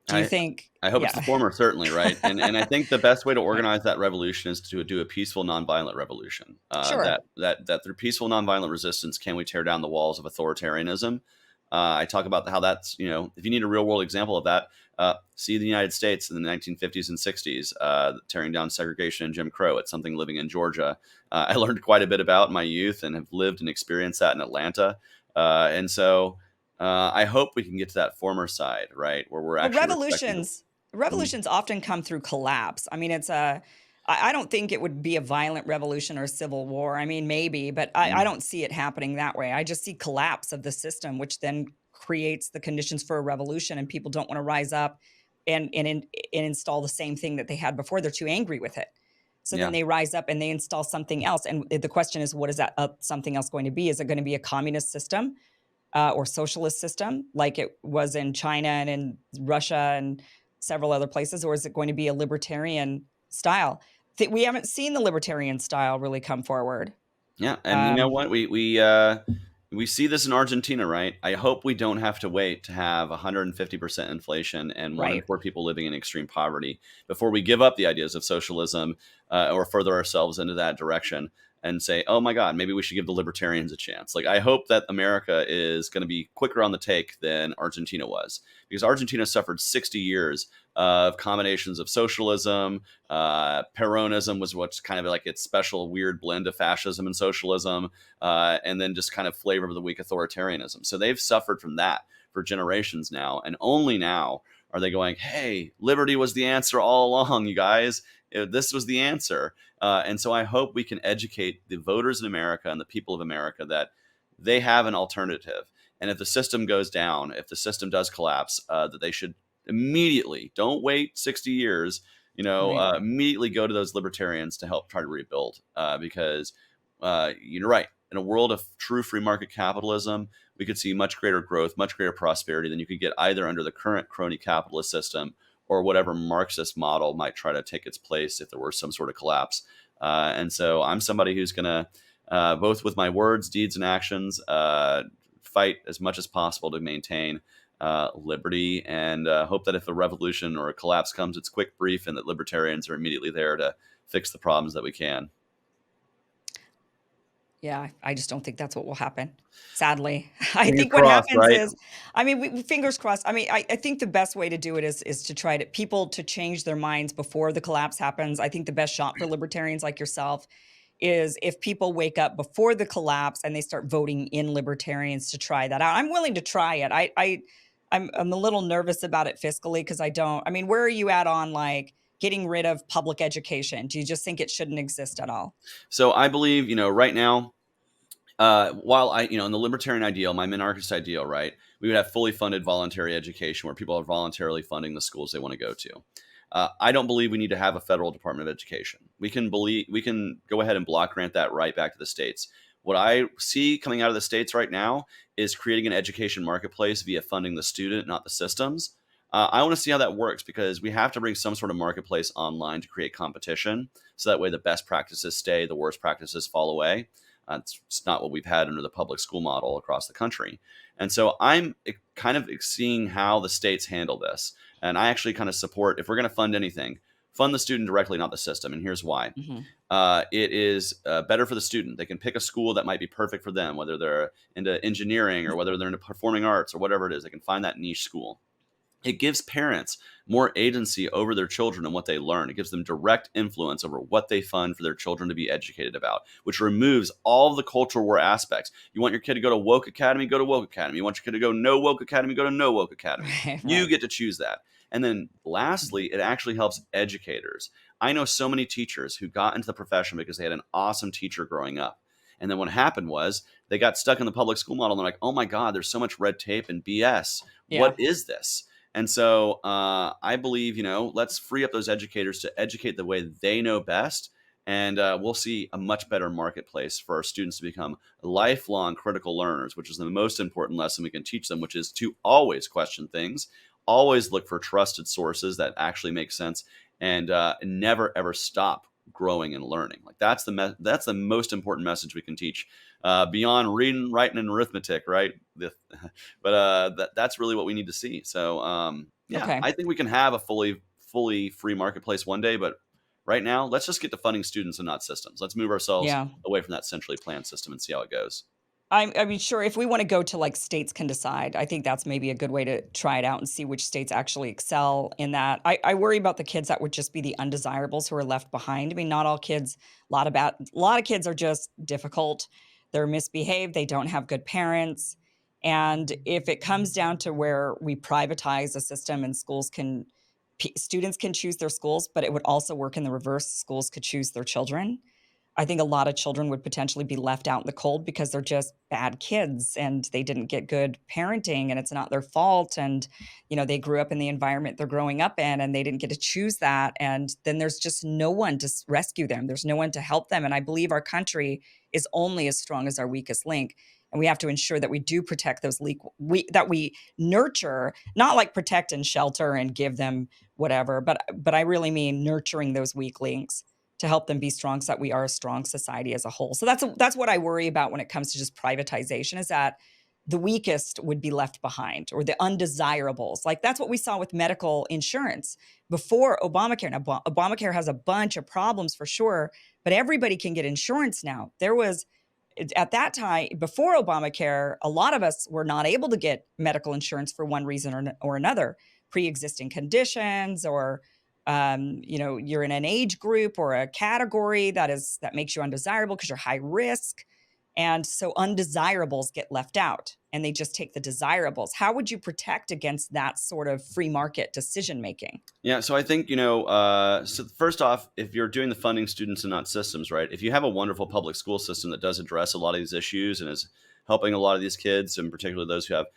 Do you I think? I hope it's the Yeah, former, certainly, right? And I think the best way to organize that revolution is to do a peaceful, nonviolent revolution. sure. That through peaceful, nonviolent resistance, can we tear down the walls of authoritarianism? I talk about how that's, if you need a real world example of that, see the United States in the 1950s and 60s, tearing down segregation and Jim Crow. It's something living in Georgia. I learned quite a bit about in my youth and have lived and experienced that in Atlanta. And so I hope we can get to that former side, right, where we're Well, actually respecting the. Mhm. revolutions often come through collapse. I mean, I don't think it would be a violent revolution or a civil war. I mean, maybe, but I Mhm. don't see it happening that way. I just see collapse of the system, which then creates the conditions for a revolution, and people don't want to rise up and install the same thing that they had before. They're too angry with it. So then Yeah. they rise up and they install something else. And the question is, what is that something else going to be? Is it going to be a communist system? Or socialist system like it was in China and in Russia and several other places, or is it going to be a libertarian style? We haven't seen the libertarian style really come forward. Yeah, and you know Um, what? We see this in Argentina, right? I hope we don't have to wait to have 150% inflation and one in right. four people living in extreme poverty before we give up the ideas of socialism, or further ourselves into that direction and say, "Oh my God, maybe we should give the libertarians a chance." Like, I hope that America is going to be quicker on the take than Argentina was, because Argentina suffered 60 years of combinations of socialism. Peronism was what's kind of like its special weird blend of fascism and socialism, and then just kind of flavor of the week authoritarianism. So they've suffered from that for generations now, and only now are they going, "Hey, liberty was the answer all along, you guys. This was the answer." And so I hope we can educate the voters in America and the people of America that they have an alternative. And if the system goes down, if the system does collapse, that they should immediately, don't wait 60 years, Right. immediately go to those libertarians to help try to rebuild. Because you're right. In a world of true free market capitalism, we could see much greater growth, much greater prosperity than you could get either under the current crony capitalist system or whatever Marxist model might try to take its place if there were some sort of collapse. And so I'm somebody who's going to, both with my words, deeds, and actions, fight as much as possible to maintain liberty, and hope that if a revolution or a collapse comes, it's quick, brief, and that libertarians are immediately there to fix the problems that we can. Yeah, I just don't think that's what will happen. Sadly, I Fingers think what crossed, happens right? is, I mean, fingers crossed. I mean, I think the best way to do it is to try to people to change their minds before the collapse happens. I think the best shot for libertarians like yourself is if people wake up before the collapse and they start voting in libertarians to try that out. I'm willing to try it. I'm a little nervous about it fiscally because I don't. I mean, where are you at on like getting rid of public education? Do you just think it shouldn't exist at all? So I believe, right now, while in the libertarian ideal, my minarchist ideal, right, we would have fully funded voluntary education where people are voluntarily funding the schools they want to go to. I don't believe we need to have a federal Department of Education. We can go ahead and block grant that right back to the states. What I see coming out of the states right now is creating an education marketplace via funding the student, not the systems. I want to see how that works, because we have to bring some sort of marketplace online to create competition, so that way the best practices stay, the worst practices fall away. It's not what we've had under the public school model across the country. And so I'm kind of seeing how the states handle this. And I actually kind of support, if we're going to fund anything, fund the student directly, not the system. And here's why. Mhm. It is better for the student. They can pick a school that might be perfect for them, whether they're into engineering or whether they're into performing arts or whatever it is. They can find that niche school. It gives parents more agency over their children and what they learn. It gives them direct influence over what they fund for their children to be educated about, which removes all of the cultural war aspects. You want your kid to go to woke academy, go to woke academy. You want your kid to go no woke academy, go to no woke academy. Right, You right. get to choose that. And then lastly, it actually helps educators. I know so many teachers who got into the profession because they had an awesome teacher growing up. And then what happened was they got stuck in the public school model and they're like, oh my God, there's so much red tape and BS. Yeah. What is this? And so I believe, let's free up those educators to educate the way they know best. And we'll see a much better marketplace for our students to become lifelong critical learners, which is the most important lesson we can teach them, which is to always question things, always look for trusted sources that actually make sense, and never ever stop growing and learning. Like that's the most important message we can teach beyond reading, writing, and arithmetic, right? But that's really what we need to see. So yeah, Okay. I think we can have a fully free marketplace one day, but right now, let's just get to funding students and not systems. Let's move ourselves Yeah. away from that centrally planned system and see how it goes. I mean, sure, if we wanna go to, like, states can decide, I think that's maybe a good way to try it out and see which states actually excel in that. I worry about the kids that would just be the undesirables who are left behind. I mean, not all kids, a lot of kids are just difficult, they're misbehaved, they don't have good parents, and if it comes down to where we privatize a system and students can choose their schools, but it would also work in the reverse, schools could choose their children. I think a lot of children would potentially be left out in the cold because they're just bad kids and they didn't get good parenting and it's not their fault. And, they grew up in the environment they're growing up in and they didn't get to choose that. And then there's just no one to rescue them. There's no one to help them. And I believe our country is only as strong as our weakest link. And we have to ensure that we do protect those that we nurture, not like protect and shelter and give them whatever, but I really mean nurturing those weak links to help them be strong so that we are a strong society as a whole. So that's what I worry about when it comes to just privatization is that the weakest would be left behind or the undesirables. Like that's what we saw with medical insurance before Obamacare. Now, Obamacare has a bunch of problems for sure, but everybody can get insurance now. There was at that time before Obamacare, a lot of us were not able to get medical insurance for one reason or another, pre-existing conditions or you're in an age group or a category that makes you undesirable because you're high risk. And so undesirables get left out and they just take the desirables. How would you protect against that sort of free market decision making? Yeah, so I think, so first off, if you're doing the funding students and not systems, right? If you have a wonderful public school system that does address a lot of these issues and is helping a lot of these kids, and particularly those who have,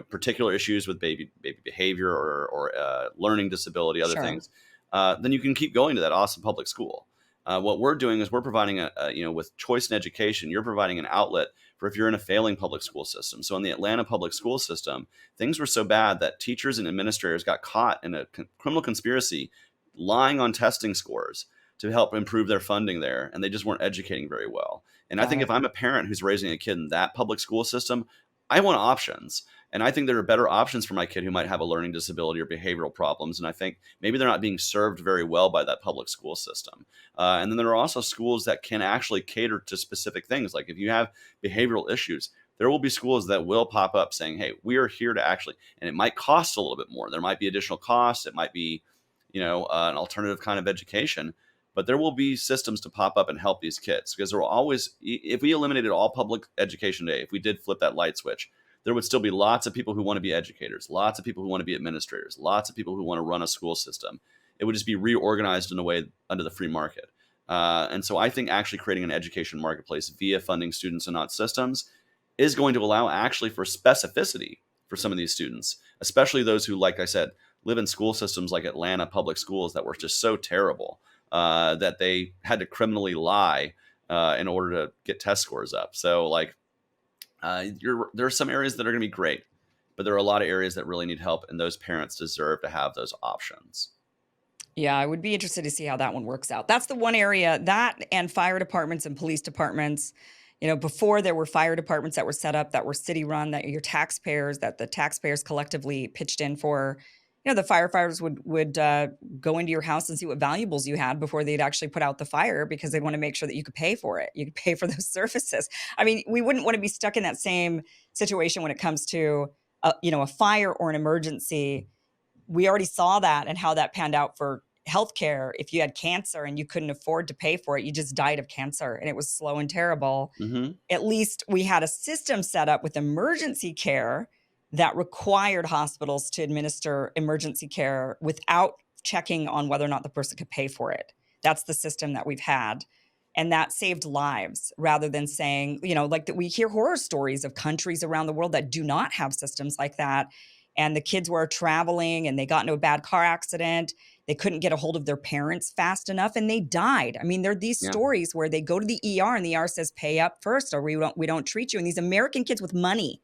particular issues with baby behavior or learning disability, other Sure. things, then you can keep going to that awesome public school. What we're doing is we're providing with choice in education, you're providing an outlet for if you're in a failing public school system. So in the Atlanta public school system, things were so bad that teachers and administrators got caught in a criminal conspiracy lying on testing scores to help improve their funding there. And they just weren't educating very well. And I Got think if it. I'm a parent who's raising a kid in that public school system, I want options. And I think there are better options for my kid who might have a learning disability or behavioral problems. And I think maybe they're not being served very well by that public school system. And then there are also schools that can actually cater to specific things. Like if you have behavioral issues, there will be schools that will pop up saying, hey, we are here to actually, and it might cost a little bit more. There might be additional costs. It might be, an alternative kind of education. But there will be systems to pop up and help these kids because there will always, if we eliminated all public education today, if we did flip that light switch, there would still be lots of people who want to be educators, lots of people who want to be administrators, lots of people who want to run a school system. It would just be reorganized in a way under the free market. And so I think actually creating an education marketplace via funding students and not systems is going to allow actually for specificity for some of these students, especially those who, like I said, live in school systems like Atlanta public schools that were just so terrible that they had to criminally lie in order to get test scores up. So like, there are some areas that are going to be great, but there are a lot of areas that really need help, and those parents deserve to have those options. Yeah, I would be interested to see how that one works out. That's the one area that and fire departments and police departments. Before there were fire departments that were set up that were city run that the taxpayers collectively pitched in for. The firefighters would go into your house and see what valuables you had before they'd actually put out the fire because they'd want to make sure that you could pay for it. You could pay for those services. I mean, we wouldn't want to be stuck in that same situation when it comes to a fire or an emergency. We already saw that and how that panned out for healthcare. If you had cancer and you couldn't afford to pay for it, you just died of cancer and it was slow and terrible. Hmm. At least we had a system set up with emergency care that required hospitals to administer emergency care without checking on whether or not the person could pay for it. That's the system that we've had. And that saved lives rather than saying, like that we hear horror stories of countries around the world that do not have systems like that. And the kids were traveling and they got into a bad car accident. They couldn't get a hold of their parents fast enough and they died. I mean, there are these Yeah. stories where they go to the ER and the ER says, pay up first or we don't treat you. And these American kids with money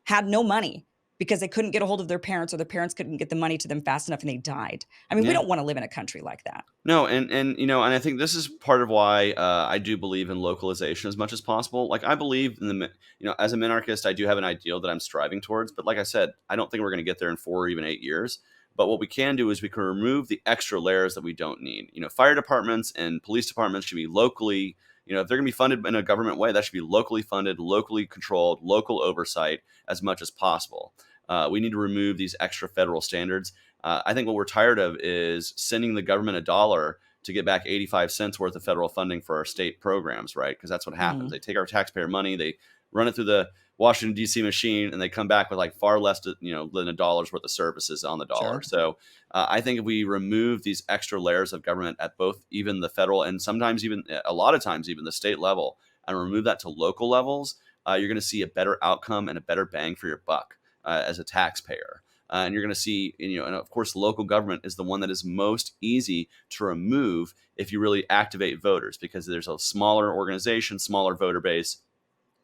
had no money because they couldn't get a hold of their parents or their parents couldn't get the money to them fast enough and they died. I mean, we Yeah. don't want to live in a country like that. No, and and I think this is part of why I do believe in localization as much as possible. Like I believe in as a minarchist, I do have an ideal that I'm striving towards. But like I said, I don't think we're going to get there in 4 or even 8 years. But what we can do is we can remove the extra layers that we don't need. Fire departments and police departments should be locally. If they're going to be funded in a government way, that should be locally funded, locally controlled, local oversight as much as possible. We need to remove these extra federal standards. I think what we're tired of is sending the government a dollar to get back 85 cents worth of federal funding for our state programs, right? Because that's what happens. Mhm. They take our taxpayer money, they run it through the Washington D.C. machine, and they come back with like far less, than a dollar's worth of services on the dollar. Sure. So I think if we remove these extra layers of government at both even the federal and sometimes even a lot of times even the state level, and remove that to local levels, you're going to see a better outcome and a better bang for your buck as a taxpayer. And you're going to see, and of course, local government is the one that is most easy to remove if you really activate voters because there's a smaller organization, smaller voter base,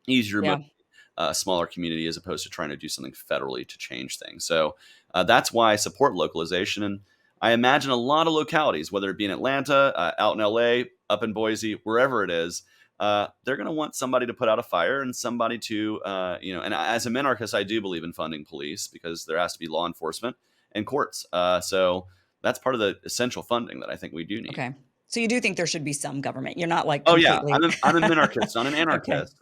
easier to Yeah. motivate a smaller community as opposed to trying to do something federally to change things. So that's why I support localization. And I imagine a lot of localities, whether it be in Atlanta, out in LA, up in Boise, wherever it is, they're going to want somebody to put out a fire and somebody to, and as a minarchist, I do believe in funding police because there has to be law enforcement and courts. So that's part of the essential funding that I think we do need. Okay. So you do think there should be some government. You're not like Oh yeah, completely I'm a minarchist, not an Okay. anarchist.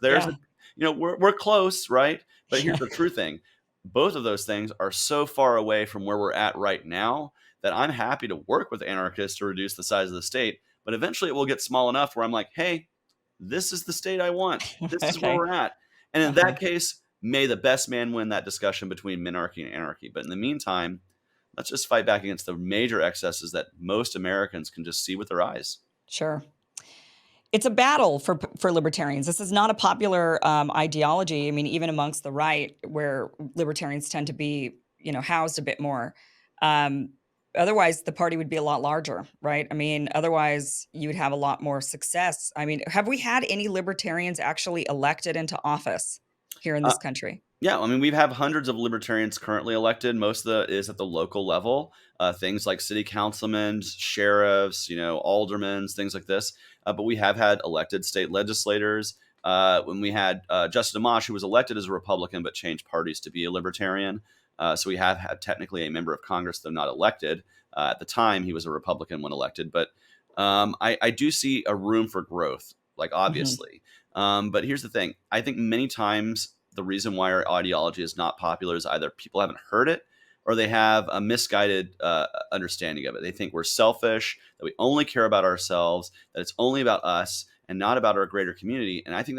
Yeah. We're close, right? But here's Yeah. the true thing: both of those things are so far away from where we're at right now that I'm happy to work with anarchists to reduce the size of the state. But eventually, it will get small enough where I'm like, hey, this is the state I want. This is where Okay. we're at. And in Uh-huh. that case, may the best man win that discussion between minarchy and anarchy. But in the meantime, let's just fight back against the major excesses that most Americans can just see with their eyes. Sure. It's a battle for libertarians. This is not a popular ideology. I mean, even amongst the right, where libertarians tend to be, housed a bit more. Um, Otherwise, the party would be a lot larger, right? I mean, otherwise, you would have a lot more success. I mean, have we had any libertarians actually elected into office here in Uh, this country? Yeah, I mean, we have hundreds of libertarians currently elected. Most of the is at the local level. Things like city councilmen, sheriffs, aldermen, things like this. But we have had elected state legislators. When we had Justin Amash, who was elected as a Republican but changed parties to be a libertarian. So we have had technically a member of Congress, though not elected. At the time, he was a Republican when elected. But I do see a room for growth, like Mhm. obviously. But here's the thing: I think many times the reason why our ideology is not popular is either people haven't heard it or they have a misguided understanding of it. They think we're selfish, that we only care about ourselves, that it's only about us and not about our greater community. And I think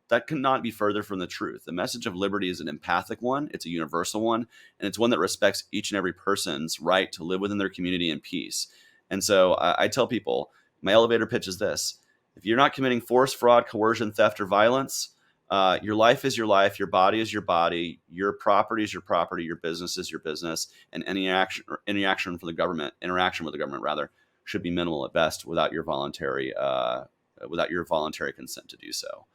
that cannot be further from the truth. The message of liberty is an empathic one, it's a universal one, and it's one that respects each and every person's right to live within their community in peace. And so I tell people, my elevator pitch is this: if you're not committing force, fraud, coercion, theft, or violence, your life is your life, your body is your body, your property is your property, your business is your business, and any action or interaction for the government, interaction with the government rather, should be minimal at best without your voluntary consent to do so.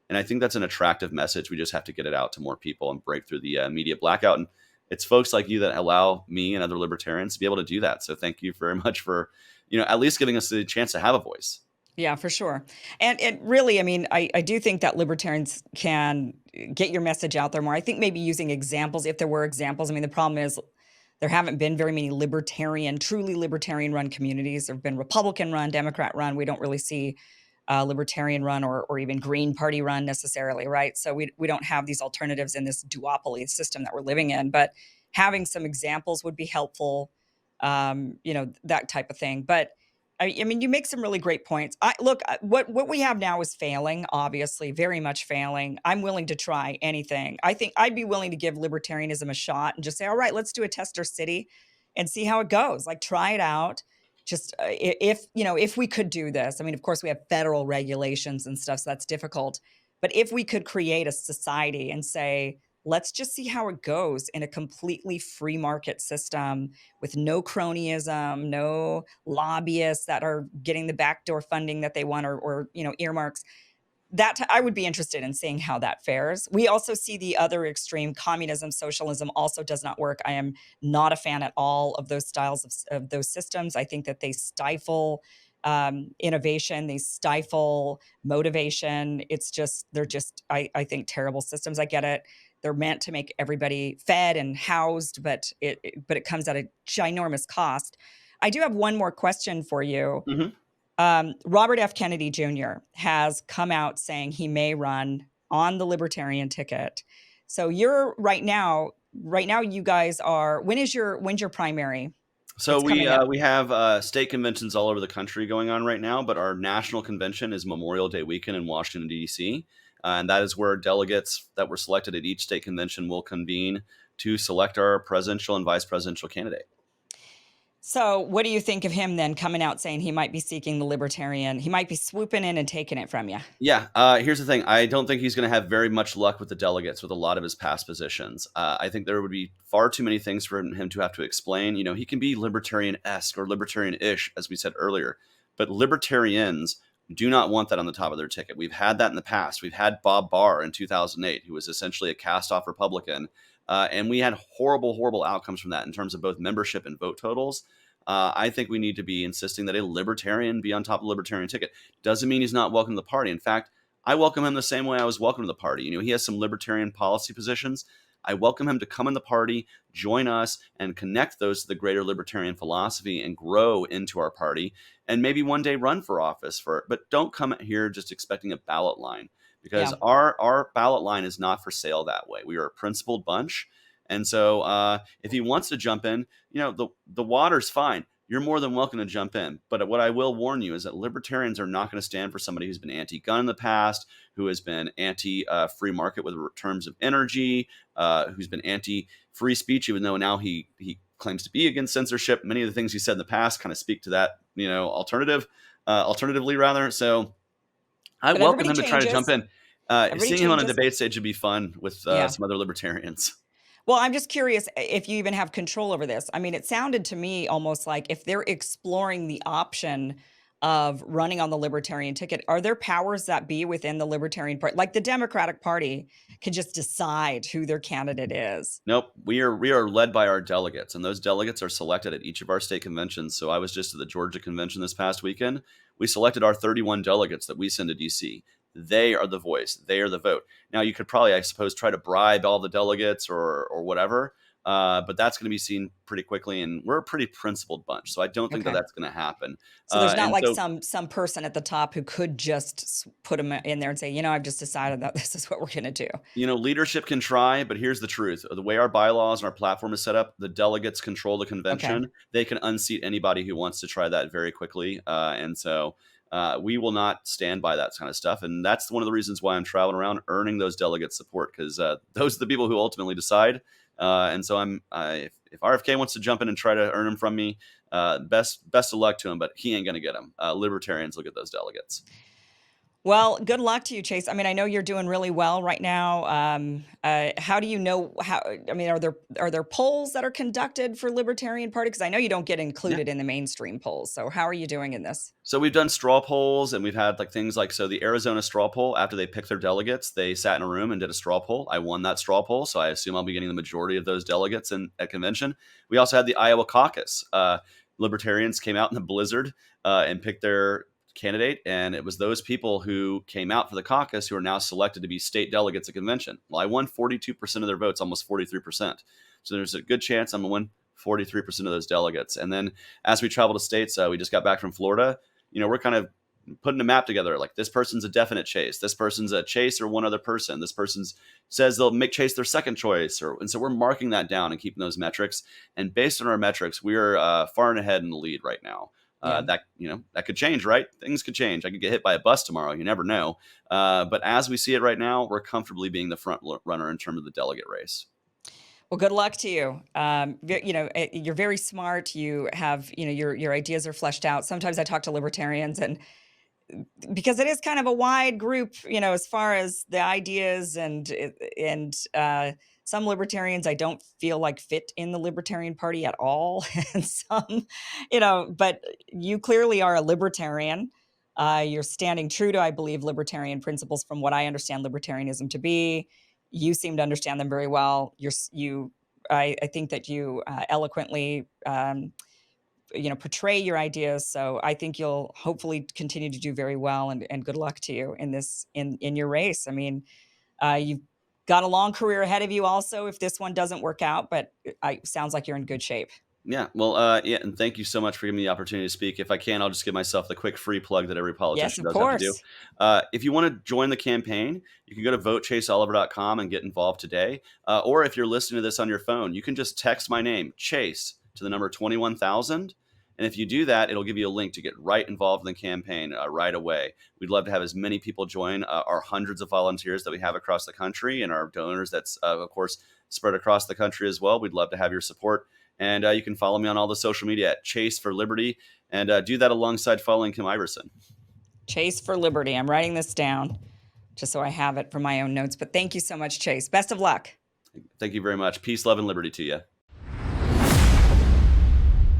And I think that's an attractive message. We just have to get it out to more people and break through the media blackout. And it's folks like you that allow me and other libertarians to be able to do that. So thank you very much for, at least giving us the chance to have a voice. Yeah, for sure. And really, I mean, I do think that libertarians can get your message out there more. I think maybe using examples, if there were examples. I mean, the problem is there haven't been very many truly libertarian run communities. There have been Republican run, Democrat run. We don't really see libertarian run or even Green Party run necessarily, right? So we don't have these alternatives in this duopoly system that we're living in. But having some examples would be helpful, that type of thing. But I mean, you make some really great points. I look, what we have now is failing, obviously, very much failing. I'm willing to try anything. I think I'd be willing to give libertarianism a shot and just say, all right, let's do a tester city and see how it goes. Like, try it out. Just if if we could do this. I mean, of course, we have federal regulations and stuff, so that's difficult. But if we could create a society and say, let's just see how it goes in a completely free market system with no cronyism, no lobbyists that are getting the backdoor funding that they want, or earmarks. I would be interested in seeing how that fares. We also see the other extreme. Communism, socialism also does not work. I am not a fan at all of those styles of those systems. I think that they stifle innovation, they stifle motivation. They're just, I think, terrible systems. I get it. They're meant to make everybody fed and housed, but it comes at a ginormous cost. I do have one more question for you. Hmm. Robert F. Kennedy Jr. has come out saying he may run on the Libertarian ticket. So you're right now, you guys are. When's your primary? So It's coming up. we have state conventions all over the country going on right now, but our national convention is Memorial Day weekend in Washington, D.C. And that is where delegates that were selected at each state convention will convene to select our presidential and vice presidential candidate. So what do you think of him then coming out saying he might be seeking the Libertarian? He might be swooping in and taking it from you. Yeah, here's the thing. I don't think he's going to have very much luck with the delegates with a lot of his past positions. I think there would be far too many things for him to have to explain. You know, he can be libertarian-esque or libertarian-ish, as we said earlier, but libertarians do not want that on the top of their ticket. We've had that in the past. We've had Bob Barr in 2008, who was essentially a cast-off Republican, and we had horrible, horrible outcomes from that in terms of both membership and vote totals. I think we need to be insisting that a libertarian be on top of the libertarian ticket. Doesn't mean he's not welcome to the party. In fact, I welcome him the same way I was welcome to the party. You know, he has some libertarian policy positions. I welcome him to come in the party, join us, and connect those to the greater libertarian philosophy and grow into our party, and maybe one day run for office for it. But don't come here just expecting a ballot line, because Yeah. our ballot line is not for sale that way. We are a principled bunch. And so if he wants to jump in, you know, the water's fine. You're more than welcome to jump in. But what I will warn you is that libertarians are not going to stand for somebody who's been anti-gun in the past, who has been anti-free market with terms of energy, who's been anti-free speech, even though now he claims to be against censorship. Many of the things he said in the past kind of speak to that, you know, alternatively rather. So I But welcome everybody him to try to jump changes. in. Everybody Seeing him on a changes. debate stage would be fun with Yeah. some other libertarians. Well, I'm just curious if you even have control over this. I mean, it sounded to me almost like if they're exploring the option of running on the Libertarian ticket, are there powers that be within the Libertarian Party? Like the Democratic Party can just decide who their candidate is. Nope, we are led by our delegates, and those delegates are selected at each of our state conventions. So I was just at the Georgia convention this past weekend. We selected our 31 delegates that we send to DC. They are the voice. They are the vote. Now you could probably, I suppose, try to bribe all the delegates or whatever, but that's going to be seen pretty quickly. And we're a pretty principled bunch, so I don't think that Okay. that's going to happen. So there's not And like so some person at the top who could just put them in there and say, I've just decided that this is what we're going to do. leadership can try, but here's the truth. The way our bylaws and our platform is set up, the delegates control the Okay. convention. They can unseat anybody who wants to try that very quickly. And so we will not stand by that kind of stuff. And that's one of the reasons why I'm traveling around earning those delegate support, because those are the people who ultimately decide. And so if RFK wants to jump in and try to earn them from me, best of luck to him, but he ain't going to get them. Libertarians look at those delegates. Well, good luck to you, Chase. I mean, I know you're doing really well right now. How do you know how? I mean, are there polls that are conducted for Libertarian Party? Because I know you don't get Yeah. included in the mainstream polls. So how are you doing in this? So we've done straw polls, and we've had like things like, so the Arizona straw poll, after they picked their delegates, they sat in a room and did a straw poll. I won that straw poll, so I assume I'll be getting the majority of those delegates at convention. We also had the Iowa caucus. Libertarians came out in the blizzard and picked their candidate, and it was those people who came out for the caucus who are now selected to be state delegates at convention. Well, I won 42% of their votes, almost 43%. So there's a good chance I'm going to win 43% of those delegates. And then as we travel to states, we just got back from Florida. We're kind of putting a map together. Like, this person's a definite Chase. This person's a Chase or one other person. This person's says they'll make Chase their second choice. And so we're marking that down and keeping those metrics. And based on our metrics, we are far and ahead in the lead right now. Yeah. That that could change, right? Things could change. I could get hit by a bus tomorrow. You never know. But as we see it right now, we're comfortably being the runner in terms of the delegate race. Well, good luck to you. You're very smart. You have, your ideas are fleshed out. Sometimes I talk to libertarians, and because it is kind of a wide group, as far as the ideas, and some libertarians I don't feel like fit in the Libertarian Party at all, and some, but you clearly are a libertarian. You're standing true to, I believe, libertarian principles from what I understand libertarianism to be. You seem to understand them very well. I think that you eloquently portray your ideas. So I think you'll hopefully continue to do very well, and good luck to you in in your race. I mean, you've got a long career ahead of you also if this one doesn't work out, but sounds like you're in good shape. Yeah, well, yeah, and thank you so much for giving me the opportunity to speak. If I can, I'll just give myself the quick free plug that every Yes, politician of does have to do. course. If you want to join the campaign, you can go to votechaseoliver.com and get involved today. Or if you're listening to this on your phone, you can just text my name, Chase, to the number 21,000. And if you do that, it'll give you a link to get right involved in the campaign right away. We'd love to have as many people join our hundreds of volunteers that we have across the country, and our donors that's, of course, spread across the country as well. We'd love to have your support. And you can follow me on all the social media at Chase for Liberty, and do that alongside following Kim Iverson. Chase for Liberty. I'm writing this down just so I have it for my own notes. But thank you so much, Chase. Best of luck. Thank you very much. Peace, love, and liberty to you.